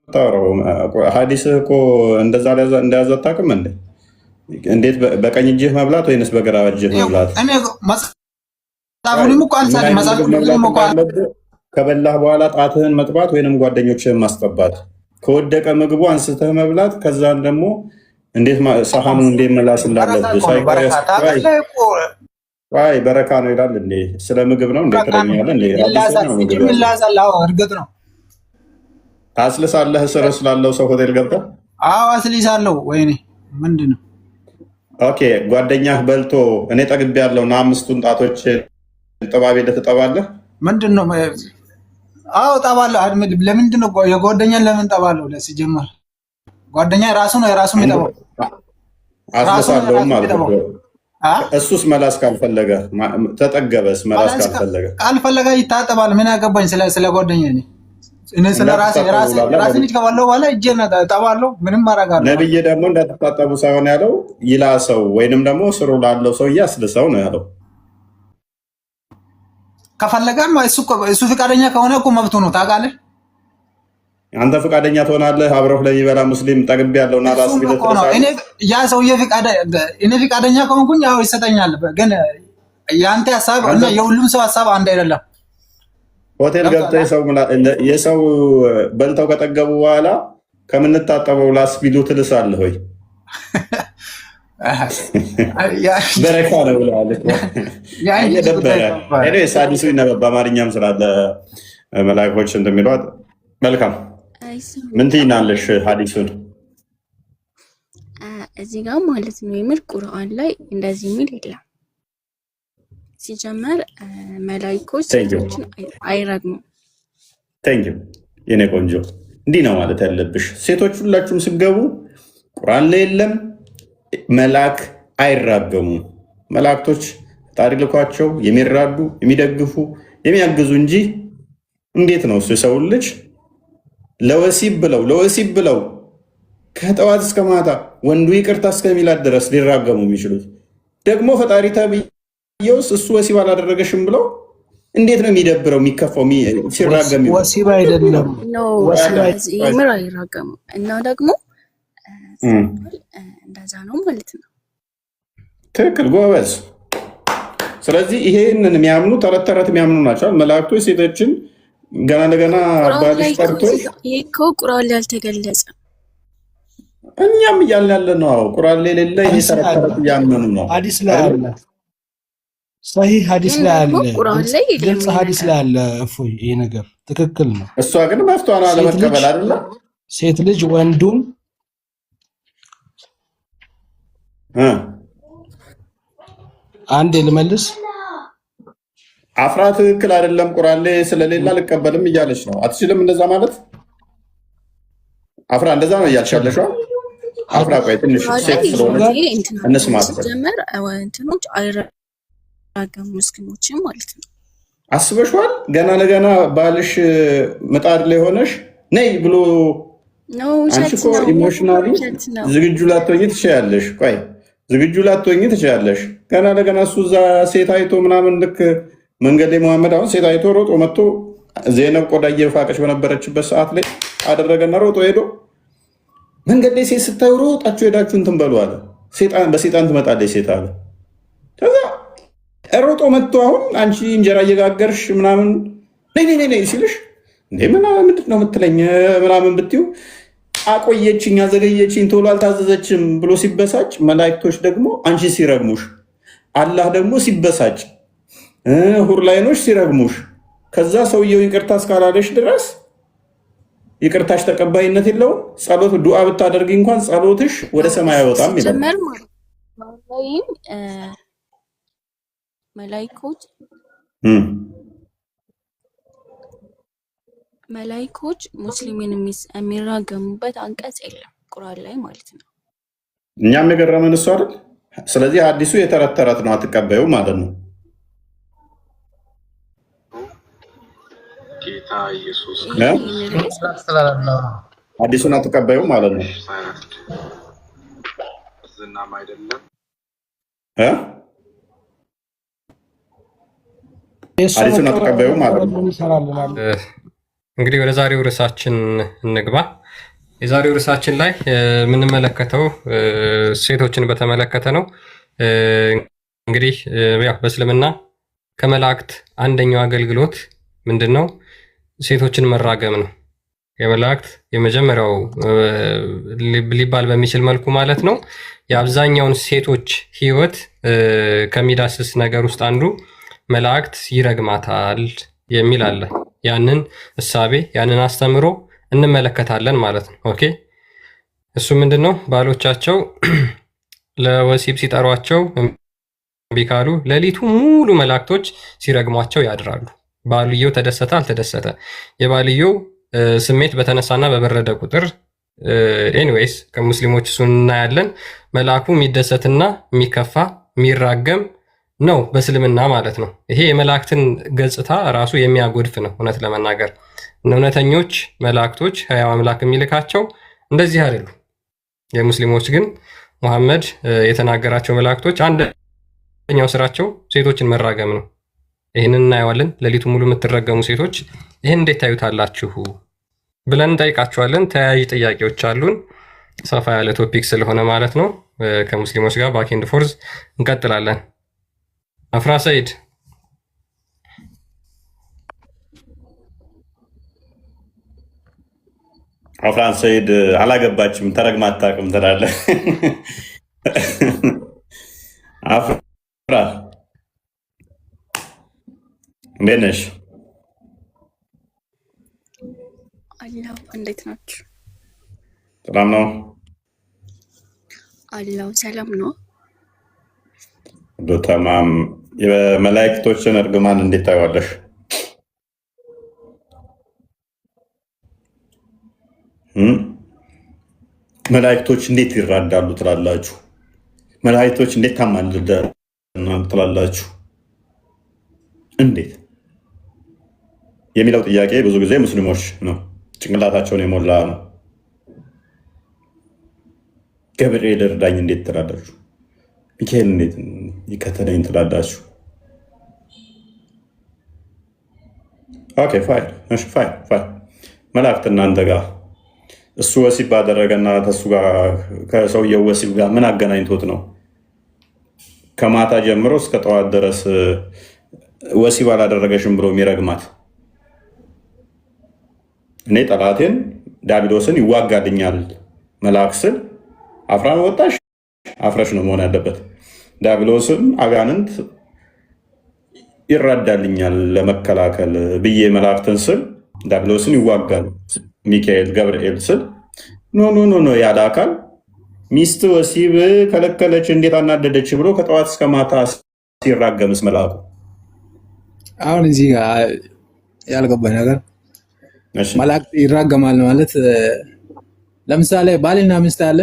ታወራው? ሐዲስ እኮ እንደዛ እንደያዘ አታውቅም እንዴ? እንዴት በቀኝ እጅህ መብላት ወይንስ በግራ እጅህ መብላት? እኔ መጽሐፉንም እኮ አልሳለም። መጽሐፉንም እኮ ከበላህ በኋላ ጣትህን መጥባት ወይንም ጓደኞችህን ማስጠባት፣ ከወደቀ ምግቡ አንስተህ መብላት፣ ከዛን ደግሞ እንዴት ሰሃኑ እንዴት መላስ እንዳለብህ ሳይ በረካ ነው ይላል እንዴ? ስለ ምግብ ነው እንዴ ትለኛለህ እንዴ? እርግጥ ነው ታስልሳለህ ስር ስላለው ሰው ሆቴል ገብተህ? አዎ አስልሳለሁ። ወይኔ ምንድን ነው? ኦኬ ጓደኛህ በልቶ እኔ ጠግቤ ያለው እና 5ቱን ጣቶች ጥባቤ ልትጠባለህ? ምንድን ነው? አዎ ጠባለሁ። ለምንድን ነው የጓደኛን ለምን ጠባለሁ? ሲጀመር ጓደኛ ራሱ ነው የራሱ የሚጠባው። አስልሳለሁ ማለት ነው። እሱስ መላስ ካልፈለገ ተጠገበስ? መላስ ካልፈለገ ይታጠባል። ምን ያገባኝ ስለ ጓደኛ? እኔ ስለ ራሴ ልጅ ከባለው በኋላ እጄን ጠባለሁ። ምንም አደርጋለሁ። ነብይ ደግሞ እንዳትታጠቡ ሳይሆን ያለው ይላሰው ወይንም ደግሞ ስሩ ላለው ሰው እያስልሰው ነው ያለው። ከፈለገም እሱ ፈቃደኛ ከሆነ እኮ መብቱ ነው። ታውቃለህ? አንተ ፈቃደኛ ትሆናለህ? አብረህ ለሚበላ ሙስሊም ጠግቤ ያለውና ራስ ቢለት ያ ሰውዬ እኔ ፈቃደኛ ከሆንኩኝ ያው ይሰጠኛል። ግን የአንተ ሀሳብ እና የሁሉም ሰው ሀሳብ አንድ አይደለም። ሆቴል ገብተህ የሰው በልተው ከጠገቡ በኋላ ከምንታጠበው ላስ ቢሉ ትልሳለህ ወይ? በረካ ነው ብለዋል። ሳዲሱ ይነበብ በአማርኛም ስላለ መላእክቶች እንደሚሏት መልካም ምን ትይናለሽ? ሀዲሱን እዚህ ጋር ማለት ነው የምር ቁርአን ላይ እንደዚህ የሚል የለም። ሲጀመር መላእክቶች ሴቶችን አይረግሙም። ቴንኪው የኔ ቆንጆ፣ እንዲህ ነው ማለት ያለብሽ። ሴቶች ሁላችሁም ስገቡ ቁርአን ላይ የለም መልአክ አይራገሙም። መላእክቶች ፈጣሪ ልኳቸው የሚራዱ የሚደግፉ የሚያግዙ እንጂ እንዴት ነው እሱ የሰው ልጅ ለወሲብ ብለው ከጠዋት እስከ ማታ ወንዱ ይቅርታ እስከሚላት ድረስ ሊራገሙ የሚችሉት? ደግሞ ፈጣሪ ተብዬውስ እሱ ወሲብ አላደረገሽም ብለው እንዴት ነው የሚደብረው የሚከፋው ሲራገም? ወሲብ አይደለም የምር አይራገሙ እና ደግሞ እንደዛ ነው ማለት ነው። ትክክል ጎበዝ። ስለዚህ ይሄንን የሚያምኑ ተረት ተረት የሚያምኑ ናቸው መላእክቶች ሴቶችን ገና ለገና ባልሽ ጠርቶ እኮ ቁርአን ላይ አልተገለጸ። እኛም እያልን ያለ ነው ቁርአን ላይ የሌለ ይሄ ተረት ተረት እያመኑ ነው። ሐዲስ ላይ አለ፣ ሰሂህ ሐዲስ ላይ አለ፣ ግልጽ ሐዲስ ላይ አለ። እፎይ ይሄ ነገር ትክክል ነው። እሷ ግን መፍቷን አለመቀበል አይደለ? ሴት ልጅ ወንዱን አንዴ ልመልስ። አፍራ ትክክል አይደለም ቁርአን ላይ ስለሌለ አልቀበልም እያለች ነው። አትችልም እንደዛ ማለት አፍራ እንደዛ ነው እያልሽ ያለሽው። አፍራ ቆይ ትንሽ ሴት ስለሆነች እንስማት። ጀመር እንትኖች አይራገሙ ሙስሊሞችም ማለት ነው። አስበሽዋል? ገና ለገና ባልሽ ምጣድ ላይ ሆነሽ ነይ ብሎ አንቺ እኮ ኢሞሽናሊ ዝግጁ ላትሆኚ ትችያለሽ። ቆይ ዝግጁ ላትሆኚ ትችያለሽ። ገና ለገና እሱ እዛ ሴት አይቶ ምናምን ልክ መንገድ ላይ መሐመድ አሁን ሴት አይቶ ሮጦ መጥቶ ዜነብ ቆዳ እየፋቀች በነበረችበት ሰዓት ላይ አደረገና ሮጦ ሄዶ መንገድ ላይ ሴት ስታዩ ሮጣችሁ ሄዳችሁ እንትን በሉ አለ። በሴጣን ትመጣለች ሴት አለ። ከዛ ሮጦ መጥቶ አሁን አንቺ እንጀራ እየጋገርሽ ምናምን ነይ ሲልሽ ምንድን ነው የምትለኝ ምናምን ብትዩ አቆየችኝ፣ አዘገየችኝ፣ ቶሎ አልታዘዘችም ብሎ ሲበሳጭ፣ መላእክቶች ደግሞ አንቺ ሲረግሙሽ፣ አላህ ደግሞ ሲበሳጭ፣ ሁርላይኖች ሲረግሙሽ፣ ከዛ ሰውየው ይቅርታ እስካላለሽ ድረስ ይቅርታሽ ተቀባይነት የለውም። ጸሎት ዱዓ ብታደርጊ እንኳን ጸሎትሽ ወደ ሰማይ አይወጣም ይላል። መላእክቶች ሙስሊምን የሚራገሙበት አንቀጽ የለም ቁርአን ላይ ማለት ነው። እኛም የገረመን እሱ አይደል? ስለዚህ አዲሱ የተረት ተረት ነው፣ አትቀበዩ ማለት ነው። ጌታ ኢየሱስ አዲሱን አትቀበዩ ማለት ነው። ዝናም አይደለም አዲሱን አትቀበዩ ማለት ነው። እንግዲህ ወደ ዛሬው ርዕሳችን እንግባ። የዛሬው ርዕሳችን ላይ የምንመለከተው ሴቶችን በተመለከተ ነው። እንግዲህ ያው በእስልምና ከመላእክት አንደኛው አገልግሎት ምንድን ነው? ሴቶችን መራገም ነው። የመላእክት የመጀመሪያው ሊባል በሚችል መልኩ ማለት ነው። የአብዛኛውን ሴቶች ህይወት ከሚዳስስ ነገር ውስጥ አንዱ መላእክት ይረግማታል የሚል አለ። ያንን እሳቤ ያንን አስተምሮ እንመለከታለን ማለት ነው። ኦኬ እሱ ምንድን ነው? ባሎቻቸው ለወሲብ ሲጠሯቸው እምቢ ካሉ ሌሊቱ ሙሉ መላእክቶች ሲረግሟቸው ያድራሉ። ባልየው ተደሰተ አልተደሰተ የባልየው ስሜት በተነሳና በበረደ ቁጥር ኤኒዌይስ ከሙስሊሞች እሱን እናያለን። መልአኩ የሚደሰትና የሚከፋ የሚራገም ነው በእስልምና ማለት ነው። ይሄ የመላእክትን ገጽታ ራሱ የሚያጎድፍ ነው። እውነት ለመናገር እውነተኞች መላእክቶች ሕያው አምላክ የሚልካቸው እንደዚህ አይደሉ። የሙስሊሞች ግን ሙሐመድ የተናገራቸው መላእክቶች አንደኛው ስራቸው ሴቶችን መራገም ነው። ይህንን እናየዋለን። ሌሊቱ ሙሉ የምትረገሙ ሴቶች ይህን እንዴት ታዩታላችሁ ብለን እንጠይቃችኋለን። ተያያዥ ጥያቄዎች አሉን። ሰፋ ያለ ቶፒክ ስለሆነ ማለት ነው። ከሙስሊሞች ጋር ባክ ኤንድ ፎርዝ እንቀጥላለን። አፍራ ሰይድ አፍራን ሰይድ አላገባችም ተረግማ አታውቅም ትላለህ። አፍራ እንዴት ነሽ? አላው እንዴት ናችሁ? ሰላም ነው አላው ሰላም ነው። ተማም። የመላእክቶችን እርግማን እንዴት ታዩዋለሽ? መላእክቶች እንዴት ይራዳሉ ትላላችሁ? መላእክቶች እንዴት ታማልዳሉ ትላላችሁ? እንዴት የሚለው ጥያቄ ብዙ ጊዜ ሙስሊሞች ነው ጭንቅላታቸውን የሞላ ነው። ገብርኤል እርዳኝ እንዴት ትላላችሁ? ሚካኤል እንዴት ይከተለኝ ትላላችሁ? ኦኬ ፋይል እሺ ፋይል መላእክት እናንተ ጋር እሱ ወሲብ ባደረገና ከሱ ጋር ከሰውየው ወሲብ ጋር ምን አገናኝቶት ነው ከማታ ጀምሮ እስከ ጠዋት ድረስ ወሲብ አላደረገሽም ብሎ የሚረግማት? እኔ ጠላቴን ዲያብሎስን ይዋጋልኛል መልአክ ስል አፍራን ወጣሽ አፍረሽ ነው መሆን ያለበት። ዲያብሎስን አጋንንት ይራዳልኛል ለመከላከል ብዬ መላእክትን ስል ዲያብሎስን ይዋጋል ሚካኤል ገብርኤል ስል ኖ ያለ አካል ሚስት ወሲብ ከለከለች እንዴት አናደደች ብሎ ከጠዋት እስከ ማታ ሲራገምስ መልአኩ? አሁን እዚህ ጋር ያልገባኝ ነገር መላእክት ይራገማል ማለት ለምሳሌ ባልና ሚስት አለ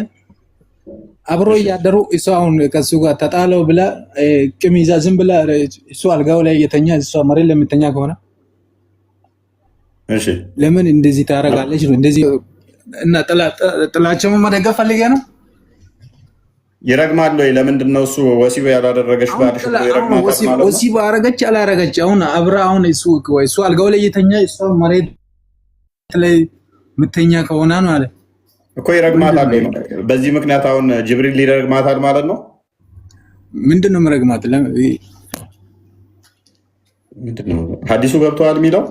አብሮ እያደሩ እሷ አሁን ከሱ ጋር ተጣለው ብላ ቂም ይዛ ዝም ብላ እሱ አልጋው ላይ እየተኛ እሷ መሬት ላይ የምተኛ ከሆነ እሺ ለምን እንደዚህ ታደርጋለች ነው? እንደዚህ እና ጥላቸውን መደገፍ ፈልጌ ነው። ይረግማል ወይ? ለምንድን ነው እሱ ወሲብ ያላደረገች ባልሽ ይረግማል ማለት ነው? ወሲብ አረገች አላረገች አሁን አብራ አሁን እሱ አልጋው ላይ እየተኛ እሷ መሬት ላይ የምተኛ ከሆነ ነው አለ እኮ ይረግማታል። በዚህ ምክንያት አሁን ጅብሪል ይረግማታል ማለት ነው። ምንድን ነው መረግማት? ሀዲሱ ገብተዋል የሚለው?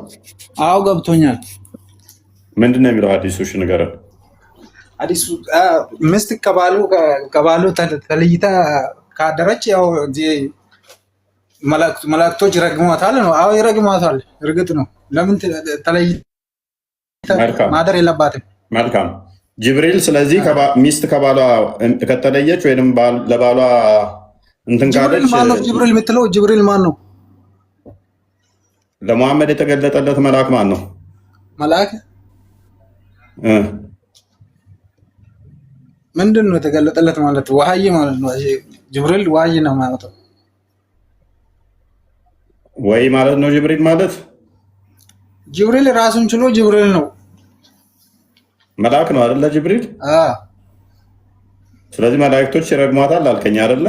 አዎ ገብቶኛል። ምንድን ነው የሚለው ሀዲሱ? እሺ ንገረን። ሀዲሱ ሚስት ከባሉ ተለይታ ካደረች ያው መላእክቶች ይረግሟታል ነው። አዎ ይረግሟታል፣ እርግጥ ነው። ለምን ተለይታ ማደር የለባትም። መልካም ጅብሪል። ስለዚህ ሚስት ከባሏ ከተለየች ወይም ለባሏ እንትን ካለች ጅብሪል የምትለው ጅብሪል ማን ነው? ለሙሐመድ የተገለጠለት መልአክ ማን ነው? መልአክ ምንድን ነው የተገለጠለት ማለት? ወሐይ ማለት ነው። ጅብሪል ወሐይ ነው ማለት ነው። ወይ ማለት ነው ጅብሪል ማለት ጅብሪል ራሱን ችሎ ጅብሪል ነው፣ መልአክ ነው አይደለ? ጅብሪል ስለዚህ መላእክቶች ይረግሟታል አልከኝ አይደለ?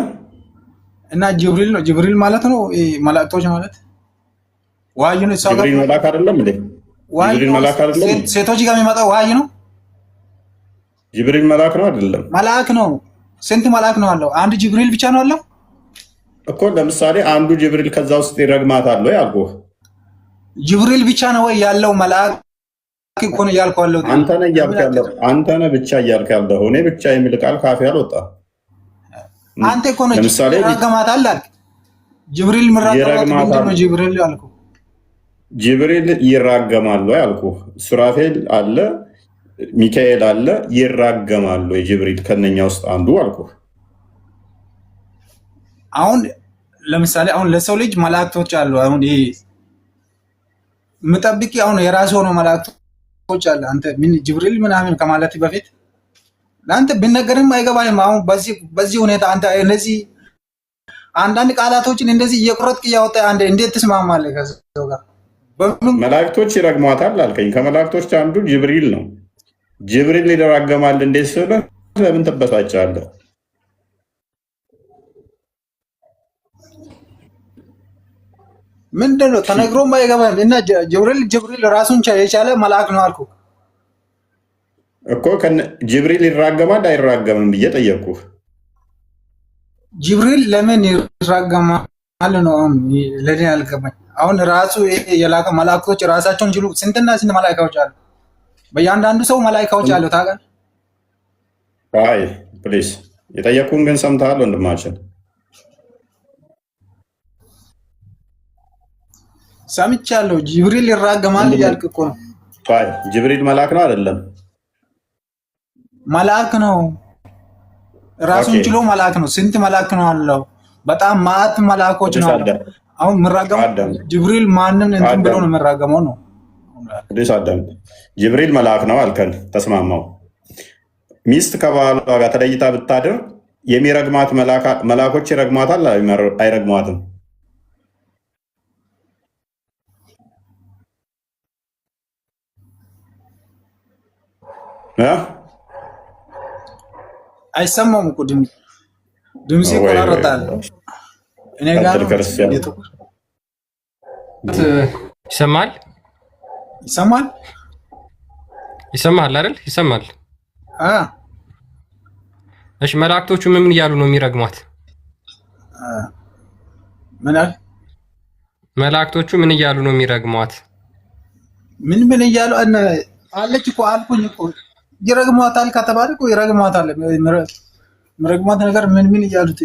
እና ጅብሪል ነው ጅብሪል ማለት ነው። መላእክቶች ማለት ወሐይ ነው። ጅብሪል መልአክ አይደለም እንዴ? ጅብሪል መልአክ አይደለም? ሴቶች ጋር የሚመጣው ወሐይ ነው። ጅብሪል መልአክ ነው አይደለም? መልአክ ነው። ስንት መልአክ ነው አለው? አንድ ጅብሪል ብቻ ነው አለው እኮ። ለምሳሌ አንዱ ጅብሪል ከዛ ውስጥ ይረግማታል ወይ አልኩህ። ጅብሪል ብቻ ነው ወይ ያለው መልአክ እኮ ነው ያልከው አለው። አንተ ነህ ብቻ እያልክ ያለው። እኔ ብቻ የሚል ቃል ካፌ አልወጣም። አንተ እኮ ነው ይረግማታል አልክ። ጅብሪል ምራገማት ነው ጅብሪል አልኩህ። ጅብሪል ይራገማል ወይ አልኩህ። ሱራፌል አለ፣ ሚካኤል አለ፣ ይራገማሉ። የጅብሪል ከነኛ ውስጥ አንዱ አልኩህ። አሁን ለምሳሌ አሁን ለሰው ልጅ መላእክቶች አሉ። አሁን ይሄ ምጠብቂ አሁን የራሱ ሆኖ መላእክቶች አለ። አንተ ምን ጅብሪል ምናምን ከማለት በፊት ለአንተ ቢነገርም አይገባህም። አሁን በዚህ ሁኔታ አንተ እነዚህ አንዳንድ ቃላቶችን እንደዚህ እየቆረጥክ እያወጣ አንተ እንዴት ትስማማለህ ከሰው ጋር? መላእክቶች ይረግሟታል አልከኝ። ከመላእክቶች አንዱ ጅብሪል ነው። ጅብሪል ይራገማል እንዴት ስልህ ለምን ትበሳጫለህ? ምንድን ነው ተነግሮም አይገባም። እና ጅብሪል ራሱን የቻለ መልአክ ነው አልኩህ እኮ። ጅብሪል ይራገማል አይራገምም ብዬ ጠየቅኩህ። ጅብሪል ለምን ይራገማል ነው አሁን ለኔ ያልገባኝ። አሁን ራሱ የላከ መላእክቶች ራሳቸውን ችሉ ስንትና ስንት መላእክቶች አሉ። በእያንዳንዱ ሰው መላእክቶች አሉ ታውቃለህ? አይ ፕሊስ የጠየቅኩህን ግን ሰምተሃል ወንድማችን? ሰምቻለሁ። ጅብሪል ይራገማል እያልክ እኮ ነው። አይ ጅብሪል መልአክ ነው አይደለም? መልአክ ነው። ራሱን ችሎ መልአክ ነው። ስንት መልአክ ነው አለው? በጣም ማት መልአኮች ነው አለው። አሁን ምራገመው ጅብሪል ማንን እንትን ብሎ ነው ምራገመው ነው? ጅብሪል መልአክ ነው አልከን፣ ተስማማው። ሚስት ከባሏ ጋር ተለይታ ብታድር የሚረግማት መልአኮች ይረግማታል አይረግሟትም? አይሰማም እኮ ድምጽ ይቆራረጣል። እኔ ጋር ይሰማል ይሰማል አይደል? ይሰማል። እሺ መላእክቶቹ ምን እያሉ ነው የሚረግሟት? መላእክቶቹ ምን እያሉ ነው የሚረግሟት? ምን እያሉ አለች እኮ አልኩኝ እኮ ይረግሟታል ከተባለ እኮ ይረግሟታል። ምረግሟት ነገር ምን እያሉት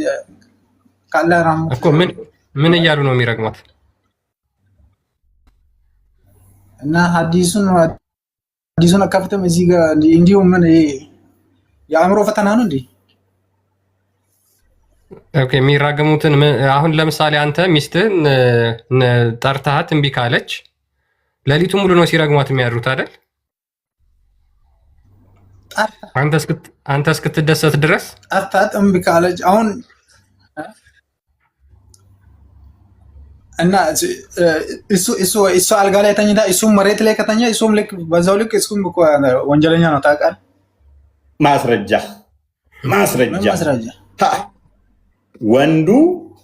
ካለ ራም እኮ ምን እያሉ ነው የሚረግሟት? እና ሐዲሱን አካፍተም እዚህ ጋር እንዲሁ ምን የአእምሮ ፈተና ነው እንዴ? ኦኬ የሚራገሙትን አሁን ለምሳሌ አንተ ሚስትህን ጠርተሃት እምቢ ካለች ሌሊቱን ሙሉ ነው ሲረግሟት የሚያድሩት አይደል? አንተ እስክትደሰት ድረስ ጠርታት እምቢ ካለች አሁን እና እሱ አልጋ ላይ ተኝታ እሱም መሬት ላይ ከተኛ እሱም ልክ በዛው ልክ እሱም እኮ ወንጀለኛ ነው ታውቃለህ። ማስረጃ ወንዱ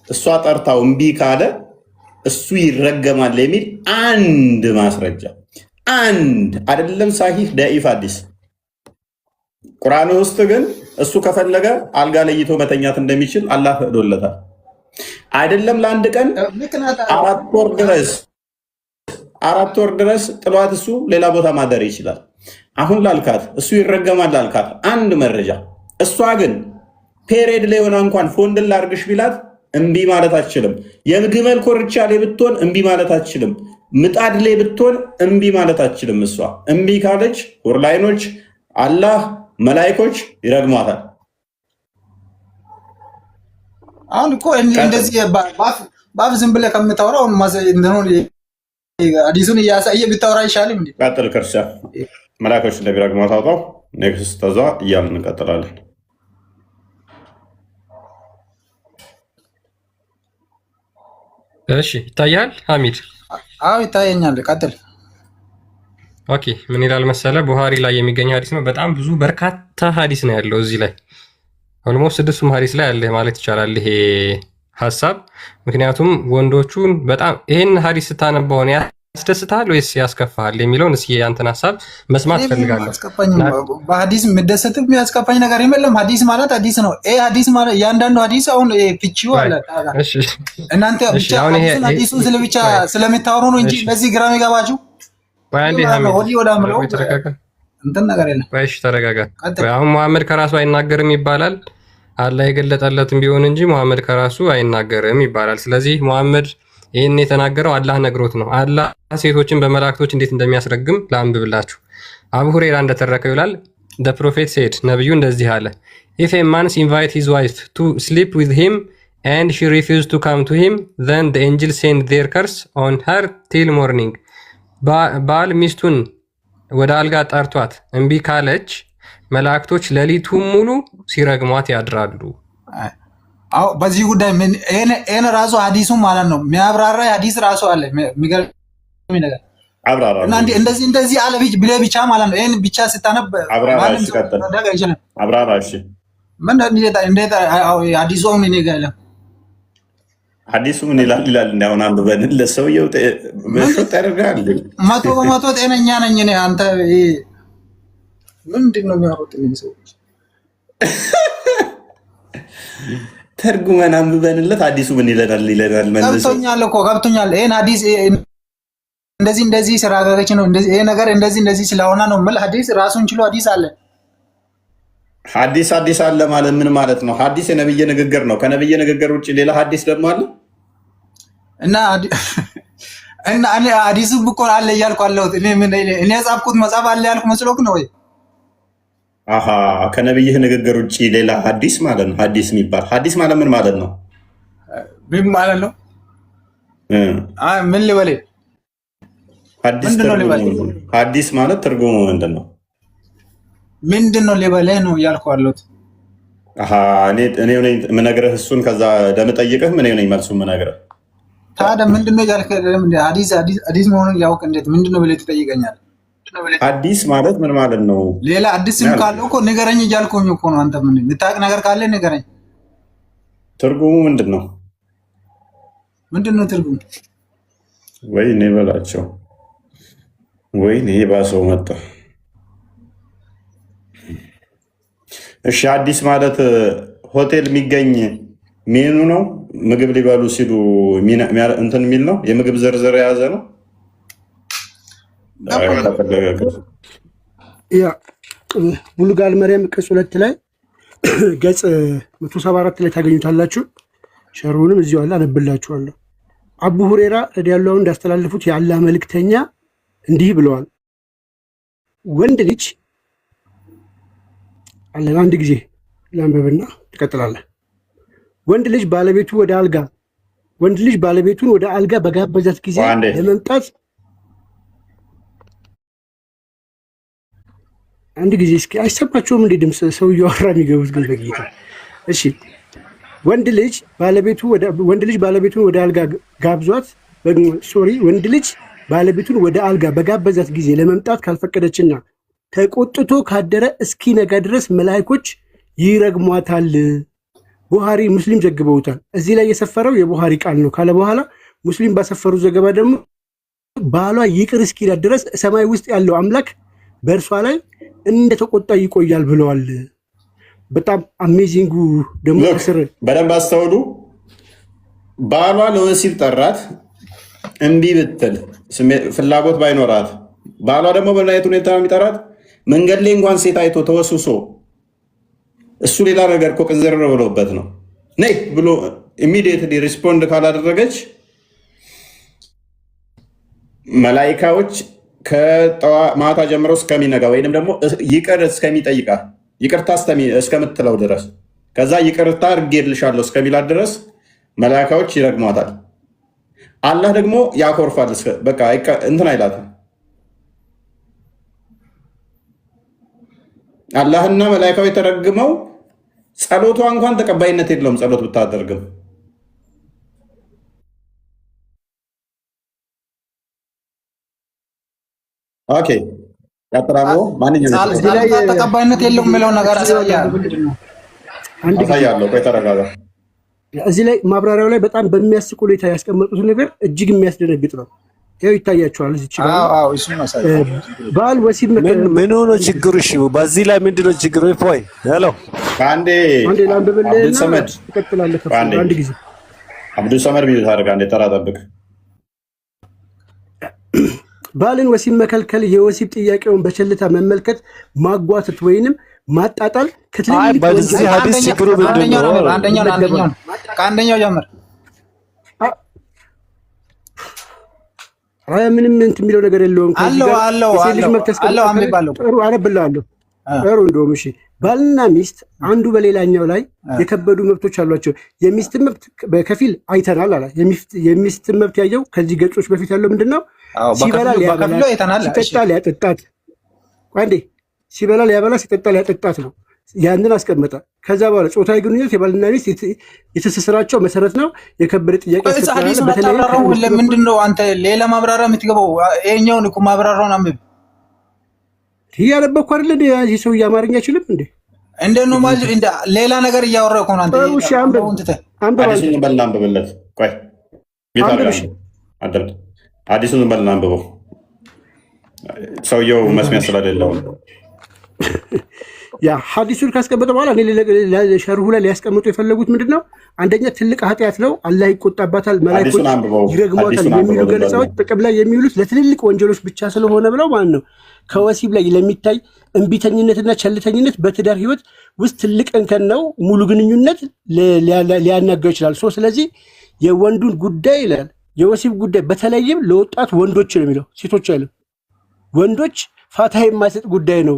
እሷ ጠርታው እምቢ ካለ እሱ ይረገማል የሚል አንድ ማስረጃ አንድ አይደለም። ሳሂህ ደኢፍ ሐዲስ ቁርአን ውስጥ ግን እሱ ከፈለገ አልጋ ለይቶ መተኛት እንደሚችል አላህ ፈቅዶለታል። አይደለም ለአንድ ቀን 4 ወር ድረስ ጥሏት እሱ ሌላ ቦታ ማደር ይችላል። አሁን ላልካት እሱ ይረገማል ላልካት አንድ መረጃ። እሷ ግን ፔሬድ ላይ ሆና እንኳን ፎንድን ላርግሽ ቢላት እምቢ ማለት አትችልም። የግመል ኮርቻ ላይ ብትሆን እምቢ ማለት አትችልም። ምጣድ ላይ ብትሆን እምቢ ማለት አትችልም። እሷ እምቢ ካለች ሁርላይኖች፣ አላህ፣ መላይኮች ይረግሟታል። አሁን እኮ እንደዚህ ባፍ ዝም ብለህ ከምታወራው አዲሱን እያሳየ ብታወራ አይሻልም እንዴ? ቀጥል። ክርስቲያን መላእክቶች እንደሚረግሟት አውጣው። ኔክስት ተዛ እያልን እንቀጥላለን። እሺ ይታያል ሐሚድ? አዎ ይታየኛል። ቀጥል። ኦኬ ምን ይላል መሰለ ቡሃሪ ላይ የሚገኝ ሐዲስ ነው። በጣም ብዙ በርካታ ሐዲስ ነው ያለው እዚህ ላይ ኦልሞስት 6 ሐዲስ ላይ አለ ማለት ይቻላል ይሄ ሐሳብ። ምክንያቱም ወንዶቹን በጣም ይሄን ሐዲስ ስታነበው ነው ያስደስታል ወይስ ያስከፋል የሚለውን እስኪ ያንተን ሐሳብ መስማት ፈልጋለሁ። በሐዲስ መደሰት የሚያስከፋኝ ነገር የለም። ሐዲስ ማለት ሐዲስ ነው። ሐዲስ ማለት እያንዳንዱ ሐዲስ አሁን ፍቺው አለ። እሺ እናንተ ብቻ ሐዲሱን ስለብቻ ስለምታወሩ ነው እንጂ ለዚህ ግራም ይገባችሁ ባንዲ እንትን ነገር የለም። እሺ ተረጋጋ። አሁን መሐመድ ከራሱ አይናገርም ይባላል። አላህ የገለጠለትም ቢሆን እንጂ መሐመድ ከራሱ አይናገርም ይባላል። ስለዚህ መሐመድ ይህን የተናገረው አላህ ነግሮት ነው። አላህ ሴቶችን በመላእክቶች እንዴት እንደሚያስረግም ላንብብላችሁ። አቡ ሁሬራ እንደተረከው ይላል the prophet said ነብዩ እንደዚህ አለ if a man invite his wife to sleep with him and she refused to come to him then the angels send their curse on her till morning ባል ሚስቱን ወደ አልጋ ጠርቷት እምቢ ካለች መላእክቶች ሌሊቱን ሙሉ ሲረግሟት ያድራሉ። አው በዚህ ጉዳይ ምን እኔ ራሱ ሐዲሱ ማለት ነው የሚያብራራ ሐዲስ ራሱ አለ የሚገርም ነገር አብራራ እና እንደዚህ አለ ብለ ብቻ ማለት ነው። ይሄን ብቻ ስታነብ አብራራ እሺ ምን እንዴት ሐዲሱ ምን ይገርም ሐዲሱ ምን ይላል እንደሆነ አንብበን ለሰውየው መሽቶ ያደርጋል። መቶ ጤነኛ ነኝ እኔ አንተ ምንድነው የሚያወሩት እነዚህ ሰዎች? ተርጉመን አንብበንለት ሐዲሱ ምን ይለናል መልሶ ገብቶኛል። ይሄን ሐዲስ እንደዚህ ስራጋገች ነው ይሄ ነገር እንደዚህ ስለሆነ ነው ማለት ሐዲስ ራሱን ችሎ ሐዲስ አለ። ሐዲስ አለ ማለት ምን ማለት ነው? ሐዲስ የነብይ ንግግር ነው። ከነብይ ንግግር ውጪ ሌላ ሐዲስ ደግሞ አለ እና እኔ ሐዲሱ ብቆ አለ እያልኩ አለሁት። እኔ ጻፍኩት መጽሐፍ አለ ያልኩ መስሎክ ነው ወይ? አሃ ከነብይህ ንግግር ውጪ ሌላ ሐዲስ ማለት ነው። ሐዲስ የሚባል ሐዲስ ማለት ምን ማለት ነው? ምን ማለት ነው? ምን ልበል? ሐዲስ ማለት ትርጉሙ ምንድነው? ምንድነው ልበልህ ነው ያልኩ አለሁት። አሃ እኔ ምነግርህ እሱን ከዛ ለምጠይቅህ ምን ነኝ መልሱ ምነግርህ። ታዲያ ምንድነው ያልከኝ? ሐዲስ መሆኑን ያውቅ እንዴት ምንድነው ብለህ ትጠይቀኛለህ? ሐዲስ ማለት ምን ማለት ነው? ሌላ አዲስ ስም ካለው እኮ ንገረኝ እያልኩኝ እኮ ነው። አንተ ምን የምታውቅ ነገር ካለ ንገረኝ። ትርጉሙ ምንድነው? ምንድነው ትርጉሙ? ወይኔ በላቸው ወይኔ ባሰው መጣ። እሺ ሐዲስ ማለት ሆቴል የሚገኝ ሜኑ ነው። ምግብ ሊበሉ ሲሉ እንትን የሚል ነው። የምግብ ዝርዝር የያዘ ነው። ያ ቡልጋል መርየም ቅጽ 2 ላይ ገጽ 174 ላይ ታገኙታላችሁ። ሸሩንም እዚሁ አለ አነብላችኋለሁ። አቡ ሁሬራ ረዲየላሁ ዐንሁ እንዳስተላለፉት የአላህ መልእክተኛ እንዲህ ብለዋል። ወንድ ልጅ አለን አንድ ጊዜ ላንብብና ትቀጥላለህ። ወንድ ልጅ ባለቤቱን ወደ አልጋ በጋበዛት ጊዜ ለመምጣት አንድ ጊዜ እስኪ አይሰማቸውም እንዴ ድምፅ ሰው እያወራ የሚገቡት ግን በጌታ እሺ። ወንድ ልጅ ባለቤቱን ወደ አልጋ ጋብዟት ወንድ ልጅ ባለቤቱን ወደ አልጋ በጋበዛት ጊዜ ለመምጣት ካልፈቀደችና ተቆጥቶ ካደረ እስኪነጋ ድረስ መላእክቶች ይረግሟታል። ቡሃሪ ሙስሊም ዘግበውታል። እዚህ ላይ የሰፈረው የቡሃሪ ቃል ነው ካለ በኋላ ሙስሊም ባሰፈሩ ዘገባ ደግሞ ባሏ ይቅር እስኪላት ድረስ ሰማይ ውስጥ ያለው አምላክ በእርሷ ላይ እንደተቆጣ ይቆያል ብለዋል። በጣም አሜዚንጉ ደግሞ ስር በደንብ አስተውሉ። ባሏ ለወሲብ ጠራት፣ እምቢ ብትል ፍላጎት ባይኖራት፣ ባሏ ደግሞ በላይት ሁኔታ የሚጠራት መንገድ ላይ እንኳን ሴት አይቶ ተወስሶ እሱ ሌላ ነገር እኮ ቅንዝር ብሎበት ነው ነይ ብሎ ኢሚዲየትሊ ሪስፖንድ ካላደረገች መላኢካዎች ከማታ ጀምሮ እስከሚነጋ ወይንም ደግሞ ይቅር እስከሚጠይቃ ይቅርታ እስከምትለው ድረስ ከዛ ይቅርታ አድርጌልሻለሁ እስከሚላት ድረስ መላኢካዎች ይረግሟታል። አላህ ደግሞ ያኮርፋል። በቃ እንትን አይላትም። አላህና መላኢካው የተረግመው ጸሎቷ እንኳን ተቀባይነት የለውም። ጸሎት ብታደርግም ኦኬ ያጥራሞ ማንኛውም ተቀባይነት የለውም የሚለው ነገር አሳያለሁ። ቆይ ተረጋጋ። እዚህ ላይ ማብራሪያው ላይ በጣም በሚያስቅ ሁኔታ ያስቀመጡት ነገር እጅግ የሚያስደነግጥ ነው። ያው ይታያቸዋል እዚህ ይችላል። አዎ እሱ ነው ሳይ ባል ወሲብ ምን ሆኖ ችግሩ? እሺ በዚህ ላይ ምንድነው ችግሩ? ፎይ ሄሎ አንዴ ላንብብልህና ትቀጥላለህ። አንድ ጊዜ አብዱ ሰመድ ቢዩ ታረጋ አንዴ ተራ ጠብቅ። ባልን ወሲብ መከልከል የወሲብ ጥያቄውን በቸልታ መመልከት፣ ማጓተት ወይንም ማጣጣል ከትልልቅ በዚህ ሐዲስ ችግሩ ምንድነው? ከአንደኛው ጀምር። አይ ምንም እንትን የሚለው ነገር የለውም። አለው ጥሩ አነብልሃለሁ። ጥሩ እንደውም እሺ፣ ባልና ሚስት አንዱ በሌላኛው ላይ የከበዱ መብቶች አሏቸው። የሚስት መብት በከፊል አይተናል አለ። የሚስት መብት ያየው ከዚህ ገጾች በፊት ያለው ምንድነው? ሲበላ ሊያበላ ሲጠጣ ሊያጠጣት፣ አንዴ ሲበላ ሊያበላ ሲጠጣ ሊያጠጣት ነው። ያንን አስቀመጠ። ከዛ በኋላ ጾታዊ ግንኙነት የባልና ሚስት የተሰሰራቸው መሰረት ነው። የከበደ ጥያቄ ለምንድን ነው አንተ ሌላ ማብራሪያ የምትገባው? ይኸኛውን እኮ ማብራሪያውን አንብብ። እያነበብኩ አይደል እንዴ? ይህ ሰው አማርኛ አይችልም እንዴ? እንደ ነው ማለት እንደ ሌላ ነገር እያወራህ እኮ ነው አንተ። እሺ አዲሱን በልና አንብብለት። ቆይ አዲሱን በልና አንብበው። ሰውየው መስሚያ ስለሌለው ያ ሐዲሱን ካስቀመጠ በኋላ እኔ ሸርሁ ላይ ሊያስቀምጡ የፈለጉት ምንድነው? አንደኛ ትልቅ ኃጢአት ነው፣ አላህ ይቆጣባታል፣ መላእክቶች ይረግሟታል የሚሉ ገለጻዎች ጥቅም ላይ የሚውሉት ለትልልቅ ወንጀሎች ብቻ ስለሆነ ብለው ማለት ነው። ከወሲብ ላይ ለሚታይ እንቢተኝነትና ቸልተኝነት በትዳር ህይወት ውስጥ ትልቅ እንከን ነው። ሙሉ ግንኙነት ሊያናጋው ይችላል። ስለዚህ የወንዱን ጉዳይ ይላል የወሲብ ጉዳይ በተለይም ለወጣት ወንዶች ነው የሚለው፣ ሴቶች አይደለም። ወንዶች ፋታ የማይሰጥ ጉዳይ ነው።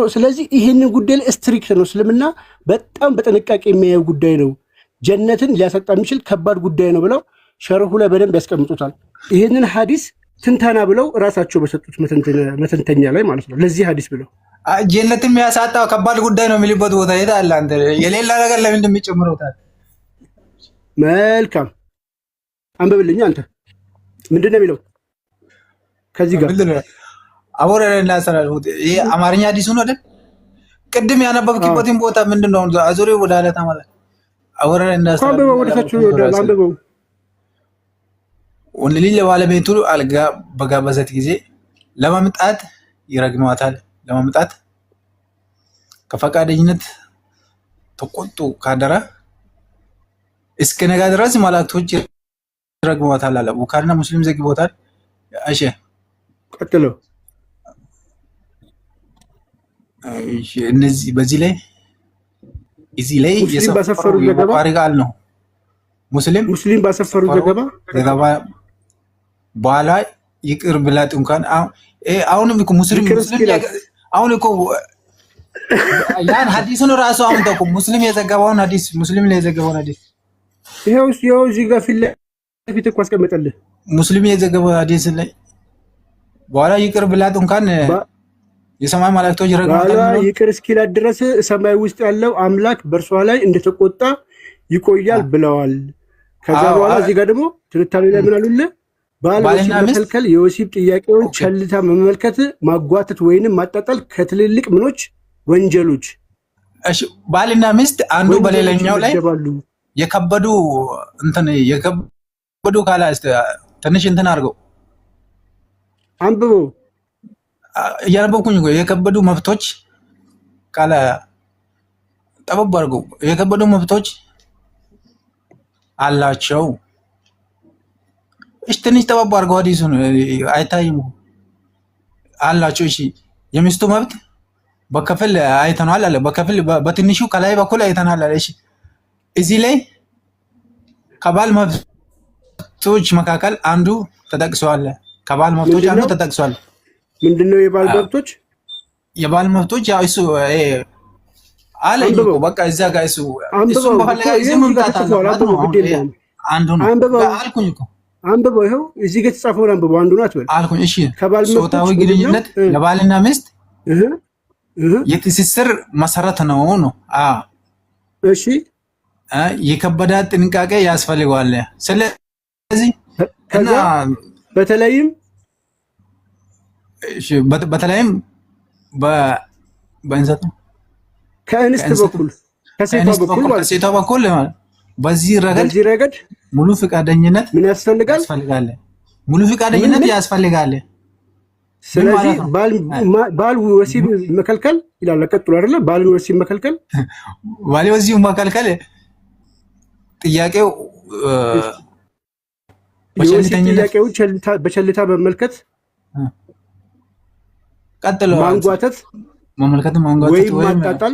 ስለዚህ ይህንን ጉዳይ ላይ ስትሪክት ነው። እስልምና በጣም በጥንቃቄ የሚያየው ጉዳይ ነው። ጀነትን ሊያሰጣ የሚችል ከባድ ጉዳይ ነው ብለው ሸርሁ ላይ በደንብ ያስቀምጡታል። ይህንን ሐዲስ ትንተና ብለው እራሳቸው በሰጡት መተንተኛ ላይ ማለት ነው። ለዚህ ሐዲስ ብለው ጀነትን የሚያሳጣው ከባድ ጉዳይ ነው የሚልበት ቦታ የት አለ? አንተ የሌላ ነገር ለምን እንደሚጨምሩታል? መልካም አንብብልኝ። አንተ ምንድን ነው የሚለው ከዚህ ጋር አቦረ እናሰራሁት? ይሄ አማርኛ ሐዲስ ነው አይደል? ቅድም ያነበብክበትን ቦታ ምንድነው? አዙሪው ወደ አለታ ማለት አቦረ እናሰራሁት ወደ ታች ወደ አንብበው። ወንድ ልጅ ለባለቤቱ አልጋ በጋበዘት ጊዜ ለማምጣት ይረግማታል። ለማምጣት ከፈቃደኝነት ተቆጡ ካደረ እስከ ነጋ ድረስ መላእክቶች ይረግማታል አለ። ቡኻሪና ሙስሊም ዘግቦታል። እሺ ቀጥለው እነዚህ በዚህ ላይ እዚህ ላይ የሰፈሩ ቡኻሪ ቃል ነው። ሙስሊም ባሰፈሩ ዘገባ በኋላ ይቅር ብላት እንኳን አሁንም እኮ ሙስሊም አሁን እኮ ያን ሐዲሱን ራሱ አሁን ተቆ ሙስሊም የዘገበውን ሐዲስ ሙስሊም ላይ የዘገበውን ሐዲስ ይሄው እዚህ ጋር ፊት ለፊት እኮ አስቀመጠልህ። ሙስሊም የዘገበው ሐዲስ ላይ በኋላ ይቅር ብላት እንኳን የሰማይ መላእክቶች ይረግማታል። ይቅር እስኪላት ድረስ ሰማይ ውስጥ ያለው አምላክ በእርሷ ላይ እንደተቆጣ ይቆያል ብለዋል። ከዛ በኋላ እዚህ ጋር ደግሞ ትንታኔ ላይ ምን አሉልህ? ባል ወሲብ መከልከል የወሲብ ጥያቄውን ቸልታ መመልከት፣ ማጓተት ወይንም ማጣጣል ከትልልቅ ምኖች ወንጀሎች። እሺ ባልና ሚስት አንዱ በሌላኛው ላይ የከበዱ ካላ ትንሽ እንትን አድርገው አንብበው። እያነበብኩኝ እኮ የከበዱ መብቶች ካለ ጠበብ አድርገው የከበዱ መብቶች አላቸው። እሺ ትንሽ ጠበብ አድርገው ሐዲሱን አይታይም አላቸው። እሺ የሚስቱ መብት በከፊል አይተናል አለ። በከፊል በትንሹ ከላይ በኩል አይተናል አለ። እሺ እዚህ ላይ ከባል መብቶች መካከል አንዱ ተጠቅሷል። ከባል መብቶች አንዱ ተጠቅሷል። ምንድነው የባል መብቶች? የባል መብቶች ያው እሱ አለ እኮ በቃ እዛ ጋር እሱ በፈለገ ጊዜ መምጣት አለ አንዱ ነው አልኩኝ እኮ አንብበው። ይኸው እዚህ ጋር የተጻፈውን አንብበው። አንዱ ነው አትበል አልኩኝ። እሺ ጾታዊ ግንኙነት ለባልና ሚስት የትስስር መሰረት ነው ነው። እሺ የከበደ ጥንቃቄ ያስፈልገዋል። ስለዚህ እና በተለይም በእንሰት ከእንስት በኩል ከሴቷ በኩል በዚህ ረገድ ሙሉ ፈቃደኝነት ምን ያስፈልጋል? ሙሉ ፈቃደኝነት ያስፈልጋል። ስለዚህ ባል ወሲብ መከልከል ይላል። ቀጥሎ አይደለ ባል ወሲብ መከልከል ባል ወሲብ መከልከል ጥያቄው ጥያቄዎች በቸልታ መመልከት ቀጥሎ ማንጓተት ወይ ማጣጣል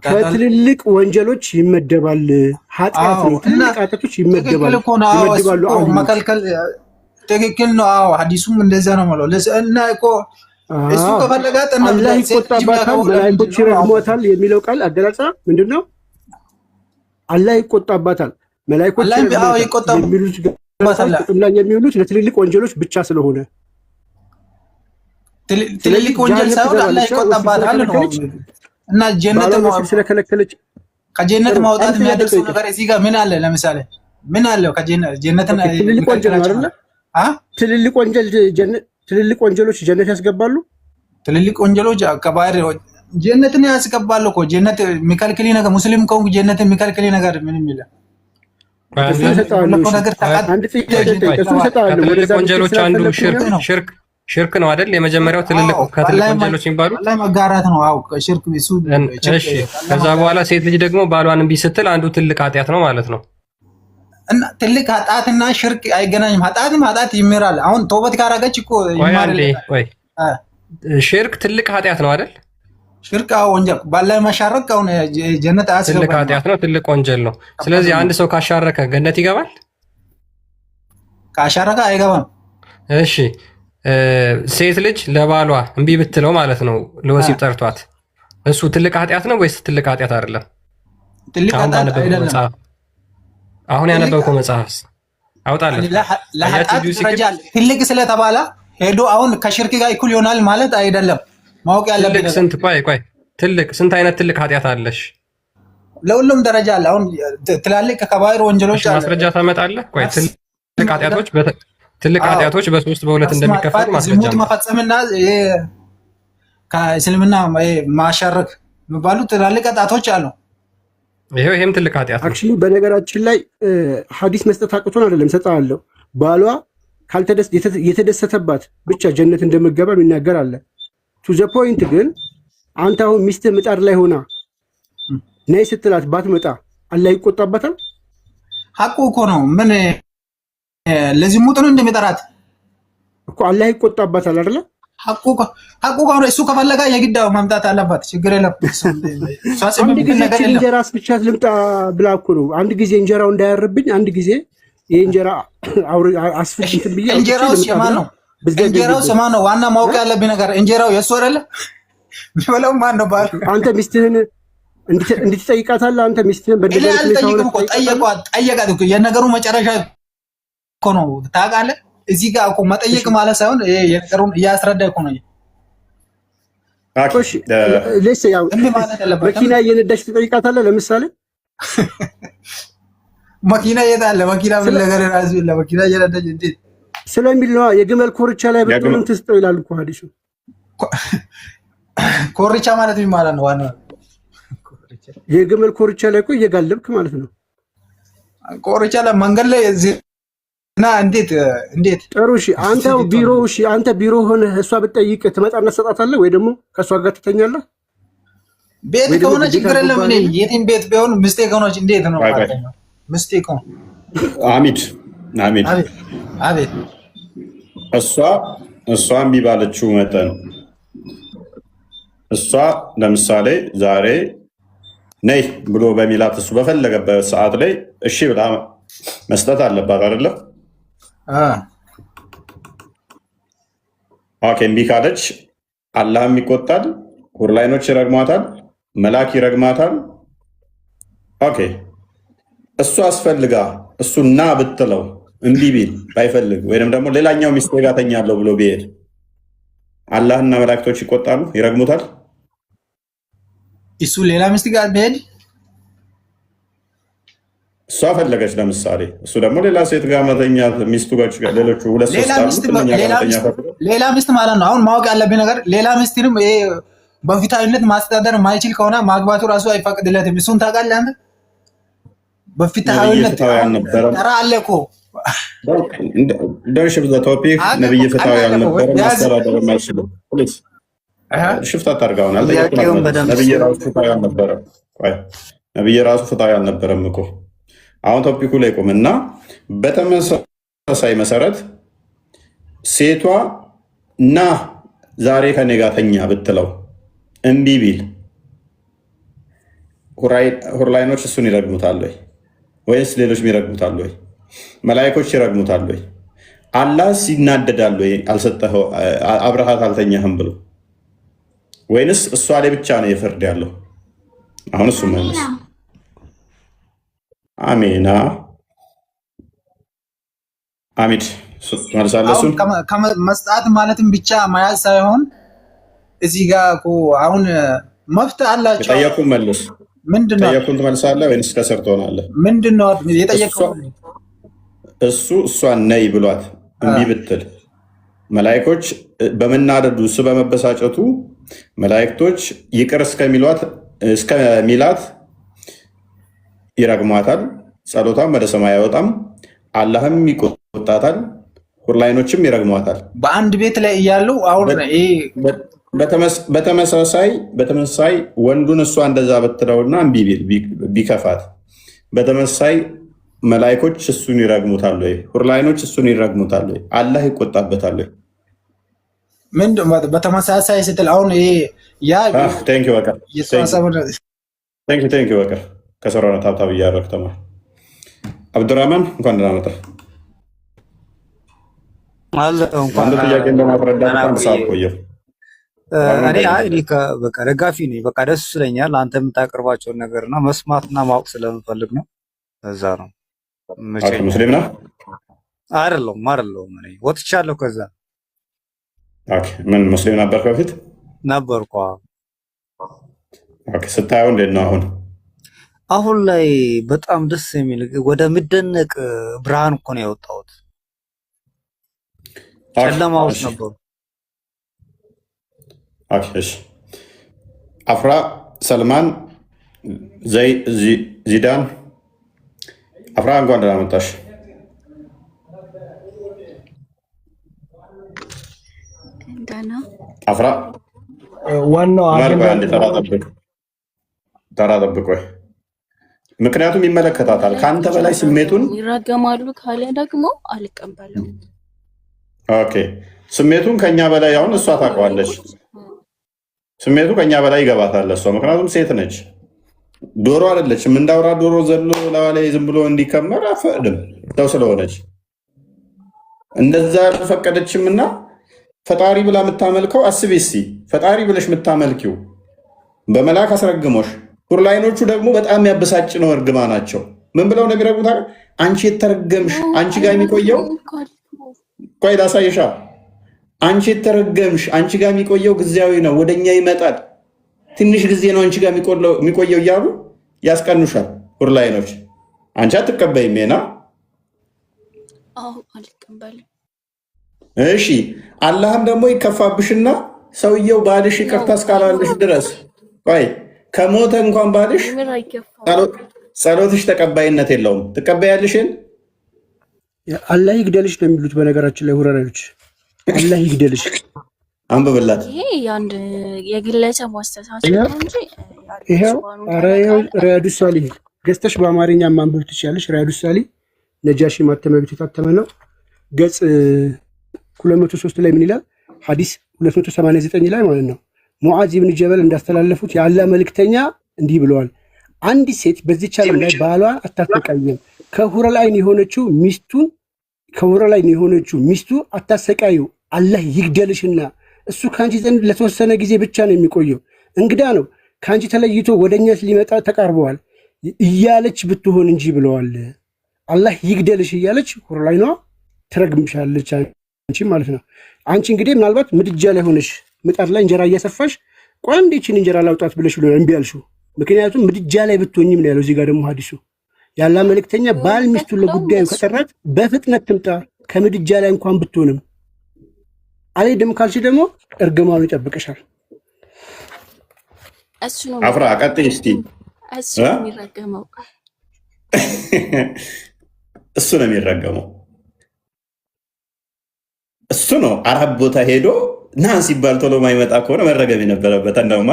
ከትልልቅ ወንጀሎች ይመደባል። ኃጢአት ነው። ትልልቅ ኃጢአቶች ይመደባሉ። መከልከል ትክክል ነው። አዎ ሐዲሱም እንደዛ ነው ማለት እና እኮ እሱ ከፈለጋት እና አላህ ይቆጣባታል፣ መላእክቶች ይረግሟታል የሚለው ቃል አገላጻ ምንድነው? አላህ ይቆጣባታል፣ መላእክቶች ይቆጣባታል የሚሉት ለትልልቅ ወንጀሎች ብቻ ስለሆነ ትልልቅ ወንጀል ሳይሆን አላህ ይቆጣባታል ነው። እና ጀነት ስለከለከለች ከጀነት ማውጣት የሚያደርሰው ነገር እዚህ ጋር ምን አለ? ለምሳሌ ምን አለው? ከጀነትን ትልልቅ ወንጀል አይደለ? ትልልቅ ወንጀሎች ጀነት ያስገባሉ። ትልልቅ ወንጀሎች ከባህር ጀነትን ያስገባሉ እኮ። ጀነት የሚከልክል ነገር ሙስሊም ከሆንኩ ጀነት የሚከልክል ነገር ምንም የለም። ከትልልቅ ወንጀሎች አንዱ ሽርክ ነው አይደል? የመጀመሪያው ትልልቅ ከትልልቅ ወንጀሎች የሚባሉት አላህ መጋራት ነው። አዎ ሽርክ ቢሱ። እሺ ከዛ በኋላ ሴት ልጅ ደግሞ ባሏን እምቢ ስትል አንዱ ትልቅ ኃጢአት ነው ማለት ነው። እና ትልቅ ኃጢአትና ሽርክ አይገናኝም። ኃጢአት ይምራል። አሁን ተውበት ካረገች እኮ ይማራል። ሽርክ ትልቅ ኃጢአት ነው አይደል? ሽርክ ወንጀል ባላይ ማሻረክ አሁን ጀነት አያስገባም። ትልቅ ኃጢአት ነው፣ ትልቅ ወንጀል ነው። ስለዚህ አንድ ሰው ካሻረከ ገነት ይገባል? ካሻረከ አይገባም። እሺ ሴት ልጅ ለባሏ እምቢ ብትለው ማለት ነው ለወሲብ ጠርቷት፣ እሱ ትልቅ ኃጢአት ነው ወይስ ትልቅ ኃጢአት አይደለም? ትልቅ ኃጢአት አይደለም። አሁን ያነበብከው መጽሐፍ አውጣለህ። ለኃጢአት ይረጃል። ትልቅ ስለተባለ ሄዶ አሁን ከሽርክ ጋር እኩል ይሆናል ማለት አይደለም። ማወቅ ያለብን ስንት ትልቅ ስንት አይነት ትልቅ ኃጢአት አለሽ? ለሁሉም ደረጃ አለ። አሁን ትላልቅ ከባህር ወንጀሎች አለ። ማስረጃ ታመጣለህ? ቆይ ትልቅ ኃጢአቶች በ3 በ2 እንደሚከፈሉ ማስረጃ ነው። መፈጸምና ከእስልምና ማሻረክ የሚባሉ ትላልቅ ኃጢአቶች አሉ። ይሄም ትልቅ ኃጢአት ነው። አክቹሊ በነገራችን ላይ ሐዲስ መስጠት አቅቶን አይደለም፣ ሰጣለሁ። ባሏ የተደሰተባት ብቻ ጀነት እንደምገባ የሚናገር አለ። ቱ ዘ ፖይንት ግን አንተ አሁን ሚስትህ ምጣድ ላይ ሆና ነይ ስትላት ባትመጣ አላህ ይቆጣባታል? ሐቁ እኮ ነው። ምን ለዝሙት ነው እንደሚጠራት እኮ አላህ ይቆጣባታል አይደለ? ሐቁ ነው። እሱ ከፈለጋ የግዳው ማምጣት አለባት። ችግር የለም። አንድ ጊዜ እንጀራ አስብቻት ልምጣ ብላ እኮ ነው። አንድ ጊዜ እንጀራው እንዳያርብኝ አንድ ጊዜ የእንጀራ አስፍልት ብዬ እንጀራው ስማ ነው። እንጀራው ስማ ነው። ዋና ማወቅ ያለብኝ ነገር እንጀራው የሱ አይደለ? የሚበላው ማን ነው? ባል አንተ ሚስትህን እንድትጠይቃታለህ። አንተ ሚስትህን ጠየቃት እኮ የነገሩ መጨረሻ እኮ ነው። ታውቃለህ? እዚህ ጋር እኮ መጠየቅ ማለት ሳይሆን የነገሩን እያስረዳ እኮ ነው። መኪና እየነዳች ትጠይቃታለህ። ለምሳሌ መኪና የት አለ? መኪና ምን ነገር ራሱ የለ። መኪና እየነዳች እንዴት ስለሚል ነው። የግመል ኮርቻ ላይ በጥሩም ትስጠው ይላል እኮ ሐዲሱ። ኮርቻ ማለት ምን ማለት ነው? ዋና የግመል ኮርቻ ላይ እኮ እየጋለብክ ማለት ነው። ኮርቻ ላይ መንገድ ላይ እና እንዴት ጥሩ። እሺ አንተ ቢሮ ሆነ እሷ ብትጠይቅ ትመጣና ትሰጣታለህ ወይ ደግሞ ከእሷ ጋር ትተኛለህ? ቤት ከሆነ ችግር የለም። እኔ የትም ቤት ቢሆን ሚስቴክ ሆነች እንዴት ነው ማለት ነው? ሚስቴክ ሆነ አሚድ አቤት እሷ እምቢ ባለችው መጠን እሷ ለምሳሌ ዛሬ ነይ ብሎ በሚላት እሱ በፈለገበት ሰዓት ላይ እሺ ብላ መስጠት አለባት አይደለም? ኦኬ። እምቢ ካለች አላህም ይቆጣል፣ ሁርላይኖች ይረግሟታል፣ መላክ ይረግማታል። ኦኬ። እሱ አስፈልጋ እሱ ና ብትለው እምቢ ቢል ባይፈልግ ወይም ደግሞ ሌላኛው ሚስቴ ጋር ተኛለሁ ብሎ ቢሄድ አላህና መላእክቶች ይቆጣሉ፣ ይረግሙታል። እሱ ሌላ ሚስት ጋር ቢሄድ እሷ ፈለገች ለምሳሌ፣ እሱ ደግሞ ሌላ ሴት ጋር መተኛት ሚስቱ ጋር ሌሎቹ ሁለት ሶስት ሌላ ሚስት ማለት ነው። አሁን ማወቅ ያለብኝ ነገር ሌላ ሚስትንም በፊታዊነት ማስተዳደር ማይችል ከሆነ ማግባቱ ራሱ አይፈቅድለትም። እሱን ታውቃለህ አንተ? በፊታዊነት ተራ አለ እኮ don't shift the topic ነብይ ፍትሃዊ አልነበረም ማስተዳደር የማይችልም ፕሊዝ ሽፍት አታርጋውን አልጠየቁም ነብይ ራሱ ፍትሃዊ አልነበረም ቆይ ነብይ ራሱ ፍትሃዊ አልነበረም እኮ አሁን ቶፒኩ ላይ ቆምና በተመሳሳይ መሰረት ሴቷ ና ዛሬ ከኔ ጋር ተኛ ብትለው እምቢ ቢል ሁርላይኖች እሱን ይረግሙታል ወይ ወይስ ሌሎች ይረግሙታል ወይ መላእክቶች ይረግሙታል ወይ አላህስ ይናደዳል ወይ አልሰጠኸው አብረሃት አልተኛህም ብሎ ወይንስ እሷ ላይ ብቻ ነው የፍርድ ያለው አሁን እሱ መልስ አሜና አሚድ መልሳለሱን መስጣት ማለትም ብቻ ማያዝ ሳይሆን እዚህ ጋር እኮ አሁን መፍትሄ አላቸው ጠየቁን መልስ ምንድነው ጠየቁን ትመልሳለህ ወይስ ከሰርቶ ሆናለህ ምንድነው የጠየቀው እሷን ነይ ብሏት እምቢ ብትል መላእክቶች በመናደዱ እሱ በመበሳጨቱ መላእክቶች ይቅር እስከሚላት ይረግሟታል ጸሎቷን ወደ ሰማይ አይወጣም አላህም ይቆጣታል ሁርላይኖችም ይረግሟታል በአንድ ቤት ላይ እያሉ አሁን በተመሳሳይ ወንዱን እሷ እንደዛ በትለውና እምቢ ቢከፋት በተመሳሳይ መላእክቶች እሱን ይረግሙታል ወይ ሁርላይኖች እሱን ይረግሙታል ወይ አላህ ይቆጣበታል ወይ በተመሳሳይ ስትል አሁን ይሄ ያ ቴንክ ዩ በቃ ቴንክ ዩ በቃ ከሰራው ታብታብ እያደረግ ተማር አብዱራህማን እንኳን ደህና መጣህ አለ እንኳን ጥያቄ እንደማስረዳት አንድ ሰዓት ቆየሁ እኔ በቃ ደጋፊ ነኝ በቃ ደስ ይለኛል አንተ የምታቀርባቸውን ነገርና መስማትና ማወቅ ስለምፈልግ ነው እዛ ነው ሙስሊም ነህ አይደለሁም እኔ ወጥቻለሁ ከዛ ምን ሙስሊም ነበርክ በፊት ነበርኩ ስታየው እንዴት ነው አሁን ላይ በጣም ደስ የሚል ወደ ምደነቅ ብርሃን እኮ ነው የወጣሁት ጨለማ ውስጥ ነበርኩ እሺ አፍራ ሰልማን ዚዳን አፍራ እንኳን ደህና መጣሽ አፍራ ዋናው ተራ ጠብቅ ወይ ምክንያቱም ይመለከታታል ከአንተ በላይ ስሜቱን ይራገማሉ ካለ ደግሞ አልቀበልም ኦኬ ስሜቱን ከኛ በላይ አሁን እሷ ታውቀዋለች ስሜቱ ከኛ በላይ ይገባታል እሷ ምክንያቱም ሴት ነች ዶሮ አይደለችም እንዳውራ ዶሮ ዘሎ ለዋላይ ዝም ብሎ እንዲከመር አፈቅድም ሰው ስለሆነች እንደዛ አልፈቀደችምና ፈጣሪ ብላ የምታመልከው አስቢ እስቲ ፈጣሪ ብለሽ የምታመልኪው በመላክ አስረግሞሽ ሁርላይኖቹ ደግሞ በጣም ያበሳጭ ነው እርግማናቸው ምን ብለው ነው የሚረጉት አንቺ የተረገምሽ አንቺ ጋር የሚቆየው ቆይ ላሳይሻ አንቺ የተረገምሽ አንቺ ጋር የሚቆየው ጊዜያዊ ነው ወደኛ ይመጣል ትንሽ ጊዜ ነው አንቺ ጋር የሚቆየው እያሉ ያስቀኑሻል ሁርላይኖች አንቺ አትቀበይም ሜና አልቀበልም እሺ አላህም ደግሞ ይከፋብሽና ሰውየው ባልሽ ይቅርታ እስካላለሽ ድረስ ቆይ ከሞተ እንኳን ባልሽ ጸሎትሽ ተቀባይነት የለውም ትቀበያለሽን አላህ ይግደልሽ ነው የሚሉት በነገራችን ላይ ሁረራዮች አላህ ይግደልሽ አንብብላት ይሄ አንድ የግለሰብ አስተሳሰብ ነው እንጂ ይሄው ሪያዱ ሳሊህ ገዝተሽ በአማርኛ ማንበብ ትችያለሽ ሪያዱ ሳሊህ ነጃሺ ማተሚያ ቤት የታተመ ነው ገጽ 203 ላይ ምን ይላል ሐዲስ 289 ላይ ማለት ነው ሙዓዝ ኢብኑ ጀበል እንዳስተላለፉት የአላህ መልእክተኛ እንዲህ ብለዋል አንዲት ሴት በዚህች ዓለም ላይ ባሏን አታሰቃይም ከሁረላይን የሆነችው ሚስቱ አታሰቃዩ አላህ ይግደልሽና እሱ ካንቺ ዘንድ ለተወሰነ ጊዜ ብቻ ነው የሚቆየው እንግዳ ነው ካንቺ ተለይቶ ወደኛ ሊመጣ ተቃርበዋል እያለች ብትሆን እንጂ ብለዋል አላህ ይግደልሽ እያለች ሁረላይኗ ትረግምሻለች አንቺ ማለት ነው አንቺ እንግዲህ ምናልባት ምድጃ ላይ ሆነሽ ምጣድ ላይ እንጀራ እያሰፋሽ ቆይ እንዴችን እንጀራ ላውጣት ብለሽ ብሎ እምቢ አልሽው ምክንያቱም ምድጃ ላይ ብትሆኝም ነው ያለው እዚህ ጋር ደግሞ ሐዲሱ ያላ መልእክተኛ ባል ሚስቱ ለጉዳዩ ከጠራት በፍጥነት ትምጣ ከምድጃ ላይ እንኳን ብትሆንም አልሄድም ካልሽ ደግሞ እርግማኑ ይጠብቅሻል አፍራ ቀጥይ እስቲ እሱ ነው የሚረገመው እሱ ነው አራት ቦታ ሄዶ ና ሲባል ቶሎ ማይመጣ ከሆነ መረገም የነበረበት እንደውማ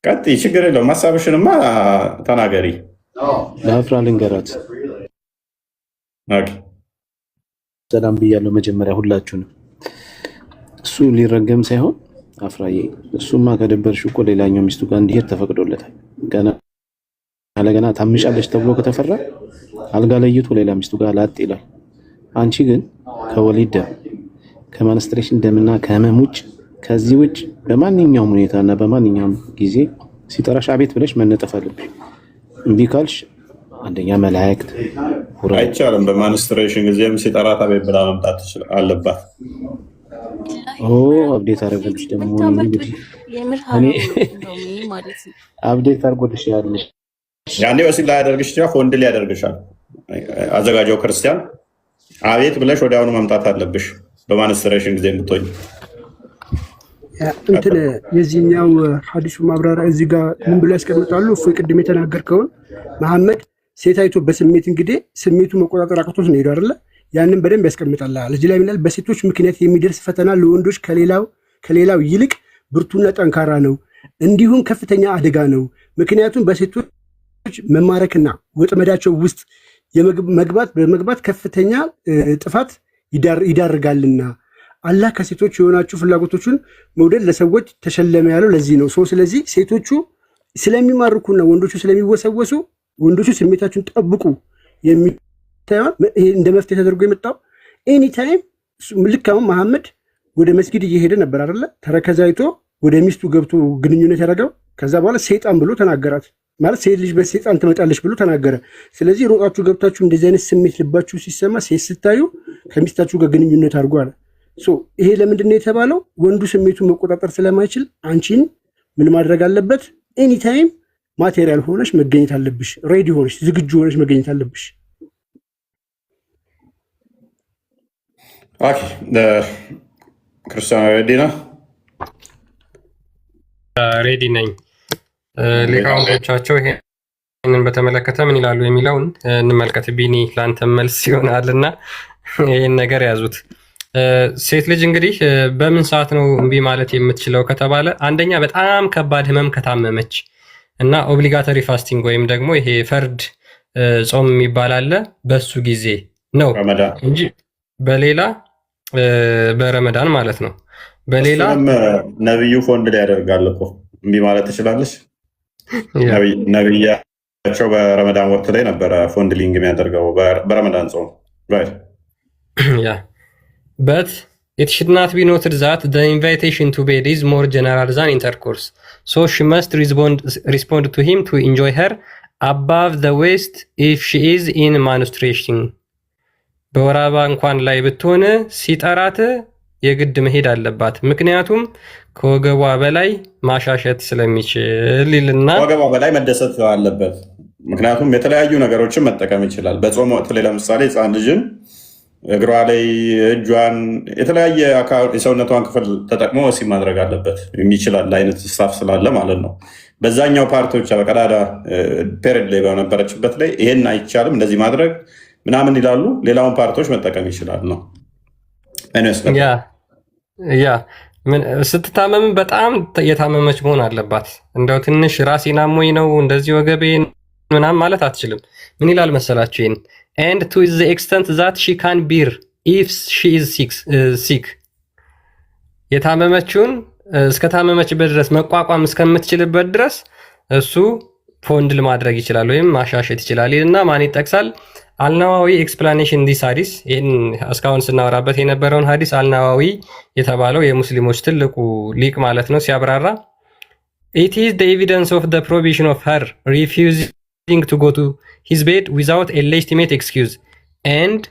ቀጥይ፣ ችግር የለውም። ሀሳብሽንማ ተናገሪ። ለአፍራ ልንገራት። ሰላም ብያለሁ መጀመሪያ ሁላችሁንም። እሱ ሊረገም ሳይሆን አፍራዬ፣ እሱማ ከደበርሽ እኮ ሌላኛው ሚስቱ ጋር እንዲሄድ ተፈቅዶለታል። ገና ለገና ታምሻለች ተብሎ ከተፈራ አልጋ ለይቶ ሌላ ሚስቱ ጋር ላጥ ይላል። አንቺ ግን ከወሊድ ደም ከማንስትሬሽን ደምና ከህመም ውጭ ከዚህ ውጭ በማንኛውም ሁኔታና በማንኛውም ጊዜ ሲጠራሽ አቤት ብለሽ መነጠፍ አለብሽ። እምቢ ካልሽ አንደኛ መላእክት አይቻልም። በማንስትሬሽን ጊዜም ሲጠራት አቤት ብላ መምጣት አለባት። አብዴት አደረገልሽ ደግሞ አብዴት አድርጎልሽ ያለሽ ያኔ ወሲብ ላይ ያደርግሽ ያ ወንድ ላይ ያደርግሻል። አዘጋጀው ክርስቲያን አቤት ብለሽ ወዲያውኑ መምጣት አለብሽ። በማንስትሬሽን ጊዜ የምትሆኝ እንትን የዚህኛው ሐዲሱ ማብራሪያ እዚህ ጋር ምን ብሎ ያስቀምጣሉ? እፎይ ቅድም የተናገርከውን መሐመድ ሴት አይቶ በስሜት እንግዲህ ስሜቱ መቆጣጠር አቅቶት ነው ሄዶ አይደለ? ያንን በደንብ ያስቀምጣል። እዚህ ላይ ምናል በሴቶች ምክንያት የሚደርስ ፈተና ለወንዶች ከሌላው ይልቅ ብርቱና ጠንካራ ነው፣ እንዲሁም ከፍተኛ አደጋ ነው። ምክንያቱም በሴቶች መማረክና ወጥመዳቸው ውስጥ በመግባት ከፍተኛ ጥፋት ይዳርጋልና አላህ ከሴቶች የሆናችሁ ፍላጎቶችን መውደድ ለሰዎች ተሸለመ ያለው ለዚህ ነው። ስለዚህ ሴቶቹ ስለሚማርኩና ወንዶቹ ስለሚወሰወሱ ወንዶቹ ስሜታችሁን ጠብቁ የሚታየው እንደ መፍትሄ ተደርጎ የመጣው ኤኒታይም። ልክ አሁን መሐመድ ወደ መስጊድ እየሄደ ነበር አይደለ? ተረከዛይቶ ወደ ሚስቱ ገብቶ ግንኙነት ያደረገው ከዛ በኋላ ሰይጣን ብሎ ተናገራት። ማለት ሴት ልጅ በሰይጣን ትመጣለች ብሎ ተናገረ። ስለዚህ ሮጣችሁ ገብታችሁ እንደዚህ አይነት ስሜት ልባችሁ ሲሰማ ሴት ስታዩ ከሚስታችሁ ጋር ግንኙነት አድርጎ አለ። ይሄ ለምንድን ነው የተባለው? ወንዱ ስሜቱን መቆጣጠር ስለማይችል አንቺን ምን ማድረግ አለበት? ኤኒታይም ማቴሪያል ሆነሽ መገኘት አለብሽ። ሬዲ ሆነሽ ዝግጁ ሆነሽ መገኘት አለብሽ። ኦኬ ክርስቲያን ሬዲ ነው? ሬዲ ነኝ። ሊቃውንቶቻቸው ይሄንን በተመለከተ ምን ይላሉ የሚለውን እንመልከት። ቢኒ ለአንተ መልስ ይሆናልና ይህን ነገር ያዙት። ሴት ልጅ እንግዲህ በምን ሰዓት ነው እምቢ ማለት የምትችለው ከተባለ አንደኛ በጣም ከባድ ህመም ከታመመች እና ኦብሊጋተሪ ፋስቲንግ ወይም ደግሞ ይሄ ፈርድ ጾም የሚባል አለ፣ በሱ ጊዜ ነው እንጂ በሌላ በረመዳን ማለት ነው። በሌላ ነብዩ ፎንድ ላይ ያደርጋል እኮ እምቢ ማለት ትችላለች። ነብያቸው በረመዳን ወቅት ላይ ነበረ ፎንድሊንግ የሚያደርገው በረመዳን ጾም ያ But it should not be noted that the invitation to bed is more general than intercourse. So she must respond to him to enjoy her above the waist if she is in menstruation. በወር አበባ እንኳን ላይ ብትሆን ሲጠራት የግድ መሄድ አለባት። ምክንያቱም ከወገቧ በላይ ማሻሸት ስለሚችል ይልና ከወገቧ በላይ መደሰት አለበት። ምክንያቱም የተለያዩ ነገሮችን መጠቀም ይችላል። በጾም ወቅት ላይ ለምሳሌ ህፃን ልጅን እግሯ ላይ እጇን የተለያየ የሰውነቷን ክፍል ተጠቅሞ ወሲብ ማድረግ አለበት። የሚችላል አይነት ስታፍ ስላለ ማለት ነው። በዛኛው ፓርቶች በቀዳዳ ፔሪድ ላይ በነበረችበት ላይ ይሄን አይቻልም እንደዚህ ማድረግ ምናምን ይላሉ። ሌላውን ፓርቶች መጠቀም ይችላል ነው። ያ ስትታመም በጣም የታመመች መሆን አለባት። እንደው ትንሽ ራሴን አሞኝ ነው እንደዚህ ወገቤን ምናምን ማለት አትችልም። ምን ይላል መሰላችሁ? ይሄን and to the extent that she can bear if she is sick የታመመችውን እስከታመመችበት ድረስ መቋቋም እስከምትችልበት ድረስ እሱ ፎንድል ማድረግ ይችላል ወይም ማሻሸት ይችላል እና ማን ይጠቅሳል? አልናዋዊ ኤክስፕላኔሽን ዲስ ሀዲስ። ይህን እስካሁን ስናወራበት የነበረውን ሀዲስ አልናዋዊ የተባለው የሙስሊሞች ትልቁ ሊቅ ማለት ነው ሲያብራራ it is the evidence of the prohibition of her refusing to go to his bed without a legitimate excuse, and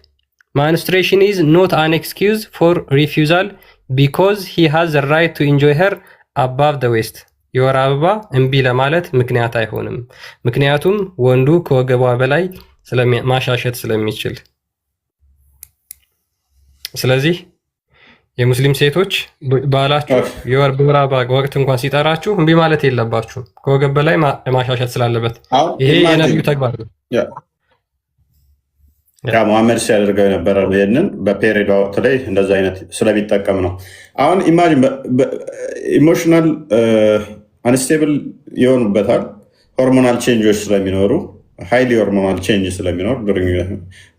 menstruation is not an excuse for refusal because he has the right to enjoy her above the waist. የወር አበባ እምቢ ለማለት ምክንያት አይሆንም፣ ምክንያቱም ወንዱ ከወገቧ በላይ ማሻሸት ስለሚችል። ስለዚህ የሙስሊም ሴቶች ባላችሁ የወር በወር ወቅት እንኳን ሲጠራችሁ እምቢ ማለት የለባችሁም፣ ከወገብ በላይ ማሻሸት ስላለበት። ይሄ የነቢዩ ተግባር ነው። ሙሐመድ ሲያደርገው የነበረ ይህንን በፔሪድ ወቅት ላይ እንደዚ አይነት ስለሚጠቀም ነው። አሁን ኢማጂን ኢሞሽናል አንስቴብል ይሆኑበታል፣ ሆርሞናል ቼንጆች ስለሚኖሩ ሃይሊ ሆርሞናል ቼንጅ ስለሚኖር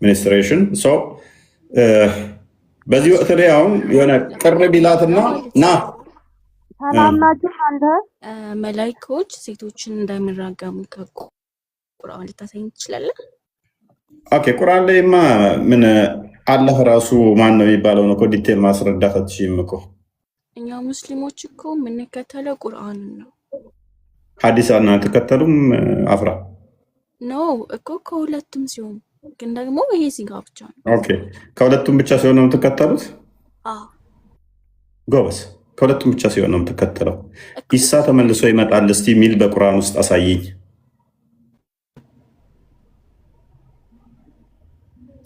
ሚኒስትሬሽን በዚህ ወቅት ላይ አሁን የሆነ ቅር ቢላትና ና መላኢካዎች ሴቶችን እንደሚራገሙ ከቁርአን ልታሳይ ትችላለህ? ኦኬ፣ ቁርአን ላይማ ምን አላህ ራሱ ማን ነው የሚባለው ነው እኮ ዲቴል ማስረዳት አትችይም እኮ። እኛ ሙስሊሞች እኮ የምንከተለው ቁርአንን ነው። ሐዲስ አትከተሉም? አፍራ ነው እኮ ከሁለቱም ሲሆን ግን ደግሞ ይሄ ሲጋ ብቻ ነው። ኦኬ፣ ከሁለቱም ብቻ ሲሆን ነው የምትከተሉት? ጎበስ፣ ከሁለቱም ብቻ ሲሆን ነው የምትከተለው። ኢሳ ተመልሶ ይመጣል እስቲ የሚል በቁርአን ውስጥ አሳየኝ።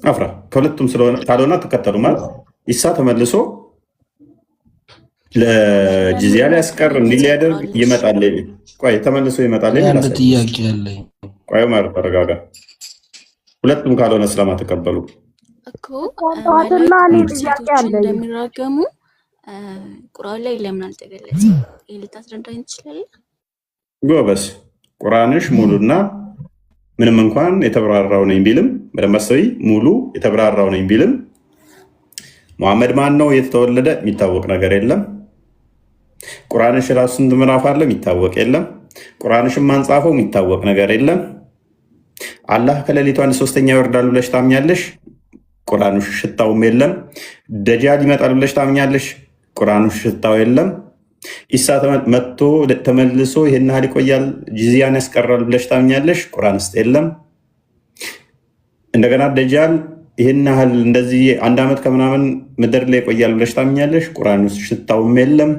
አፍራ ከሁለቱም ካልሆነ ትከተሉ ማለት ኢሳ ተመልሶ ለጂዚያ ሊያስቀር እንዲህ ሊያደርግ ይመጣል። ቆይ ተመልሶ ይመጣል የሚል ጥያቄ አለኝ። ቆይ ማለት ተረጋጋ። ሁለቱም ካልሆነ ስለማትቀበሉ እኮ ሴቶችን እንደሚራገሙ ቁርአን ላይ ለምን አልተገለጸም? ይህ ልታስረዳኝ ትችላለህ? ጎበስ፣ ቁርአንሽ ሙሉና ምንም እንኳን የተብራራው ነኝ ቢልም በደንብ ሙሉ የተብራራው ነኝ ቢልም ሙሐመድ ማን ነው የተወለደ የሚታወቅ ነገር የለም። ቁርአንሽ ራሱ ስንት ምዕራፍ አለ የሚታወቅ የለም። ቁርአንሽን ማንጻፈው የሚታወቅ ነገር የለም። አላህ ከሌሊቱ 1/3 ይወርዳል ብለሽ ታምኛለሽ? ቁርአንሽ ሽታውም የለም። ደጃል ይመጣል ብለሽ ታምኛለሽ? ቁርአንሽ ሽታው የለም። ኢሳ መጥቶ ተመልሶ ይሄን ያህል ይቆያል ጂዚያን ያስቀራል ብለሽ ታምኛለሽ? ቁርአን ውስጥ የለም። እንደገና ደጃል ይሄን ያህል እንደዚህ 1 ዓመት ከምናምን ምድር ላይ ይቆያል ብለሽ ታምኛለሽ? ቁርአን ውስጥ ሽታውም የለም።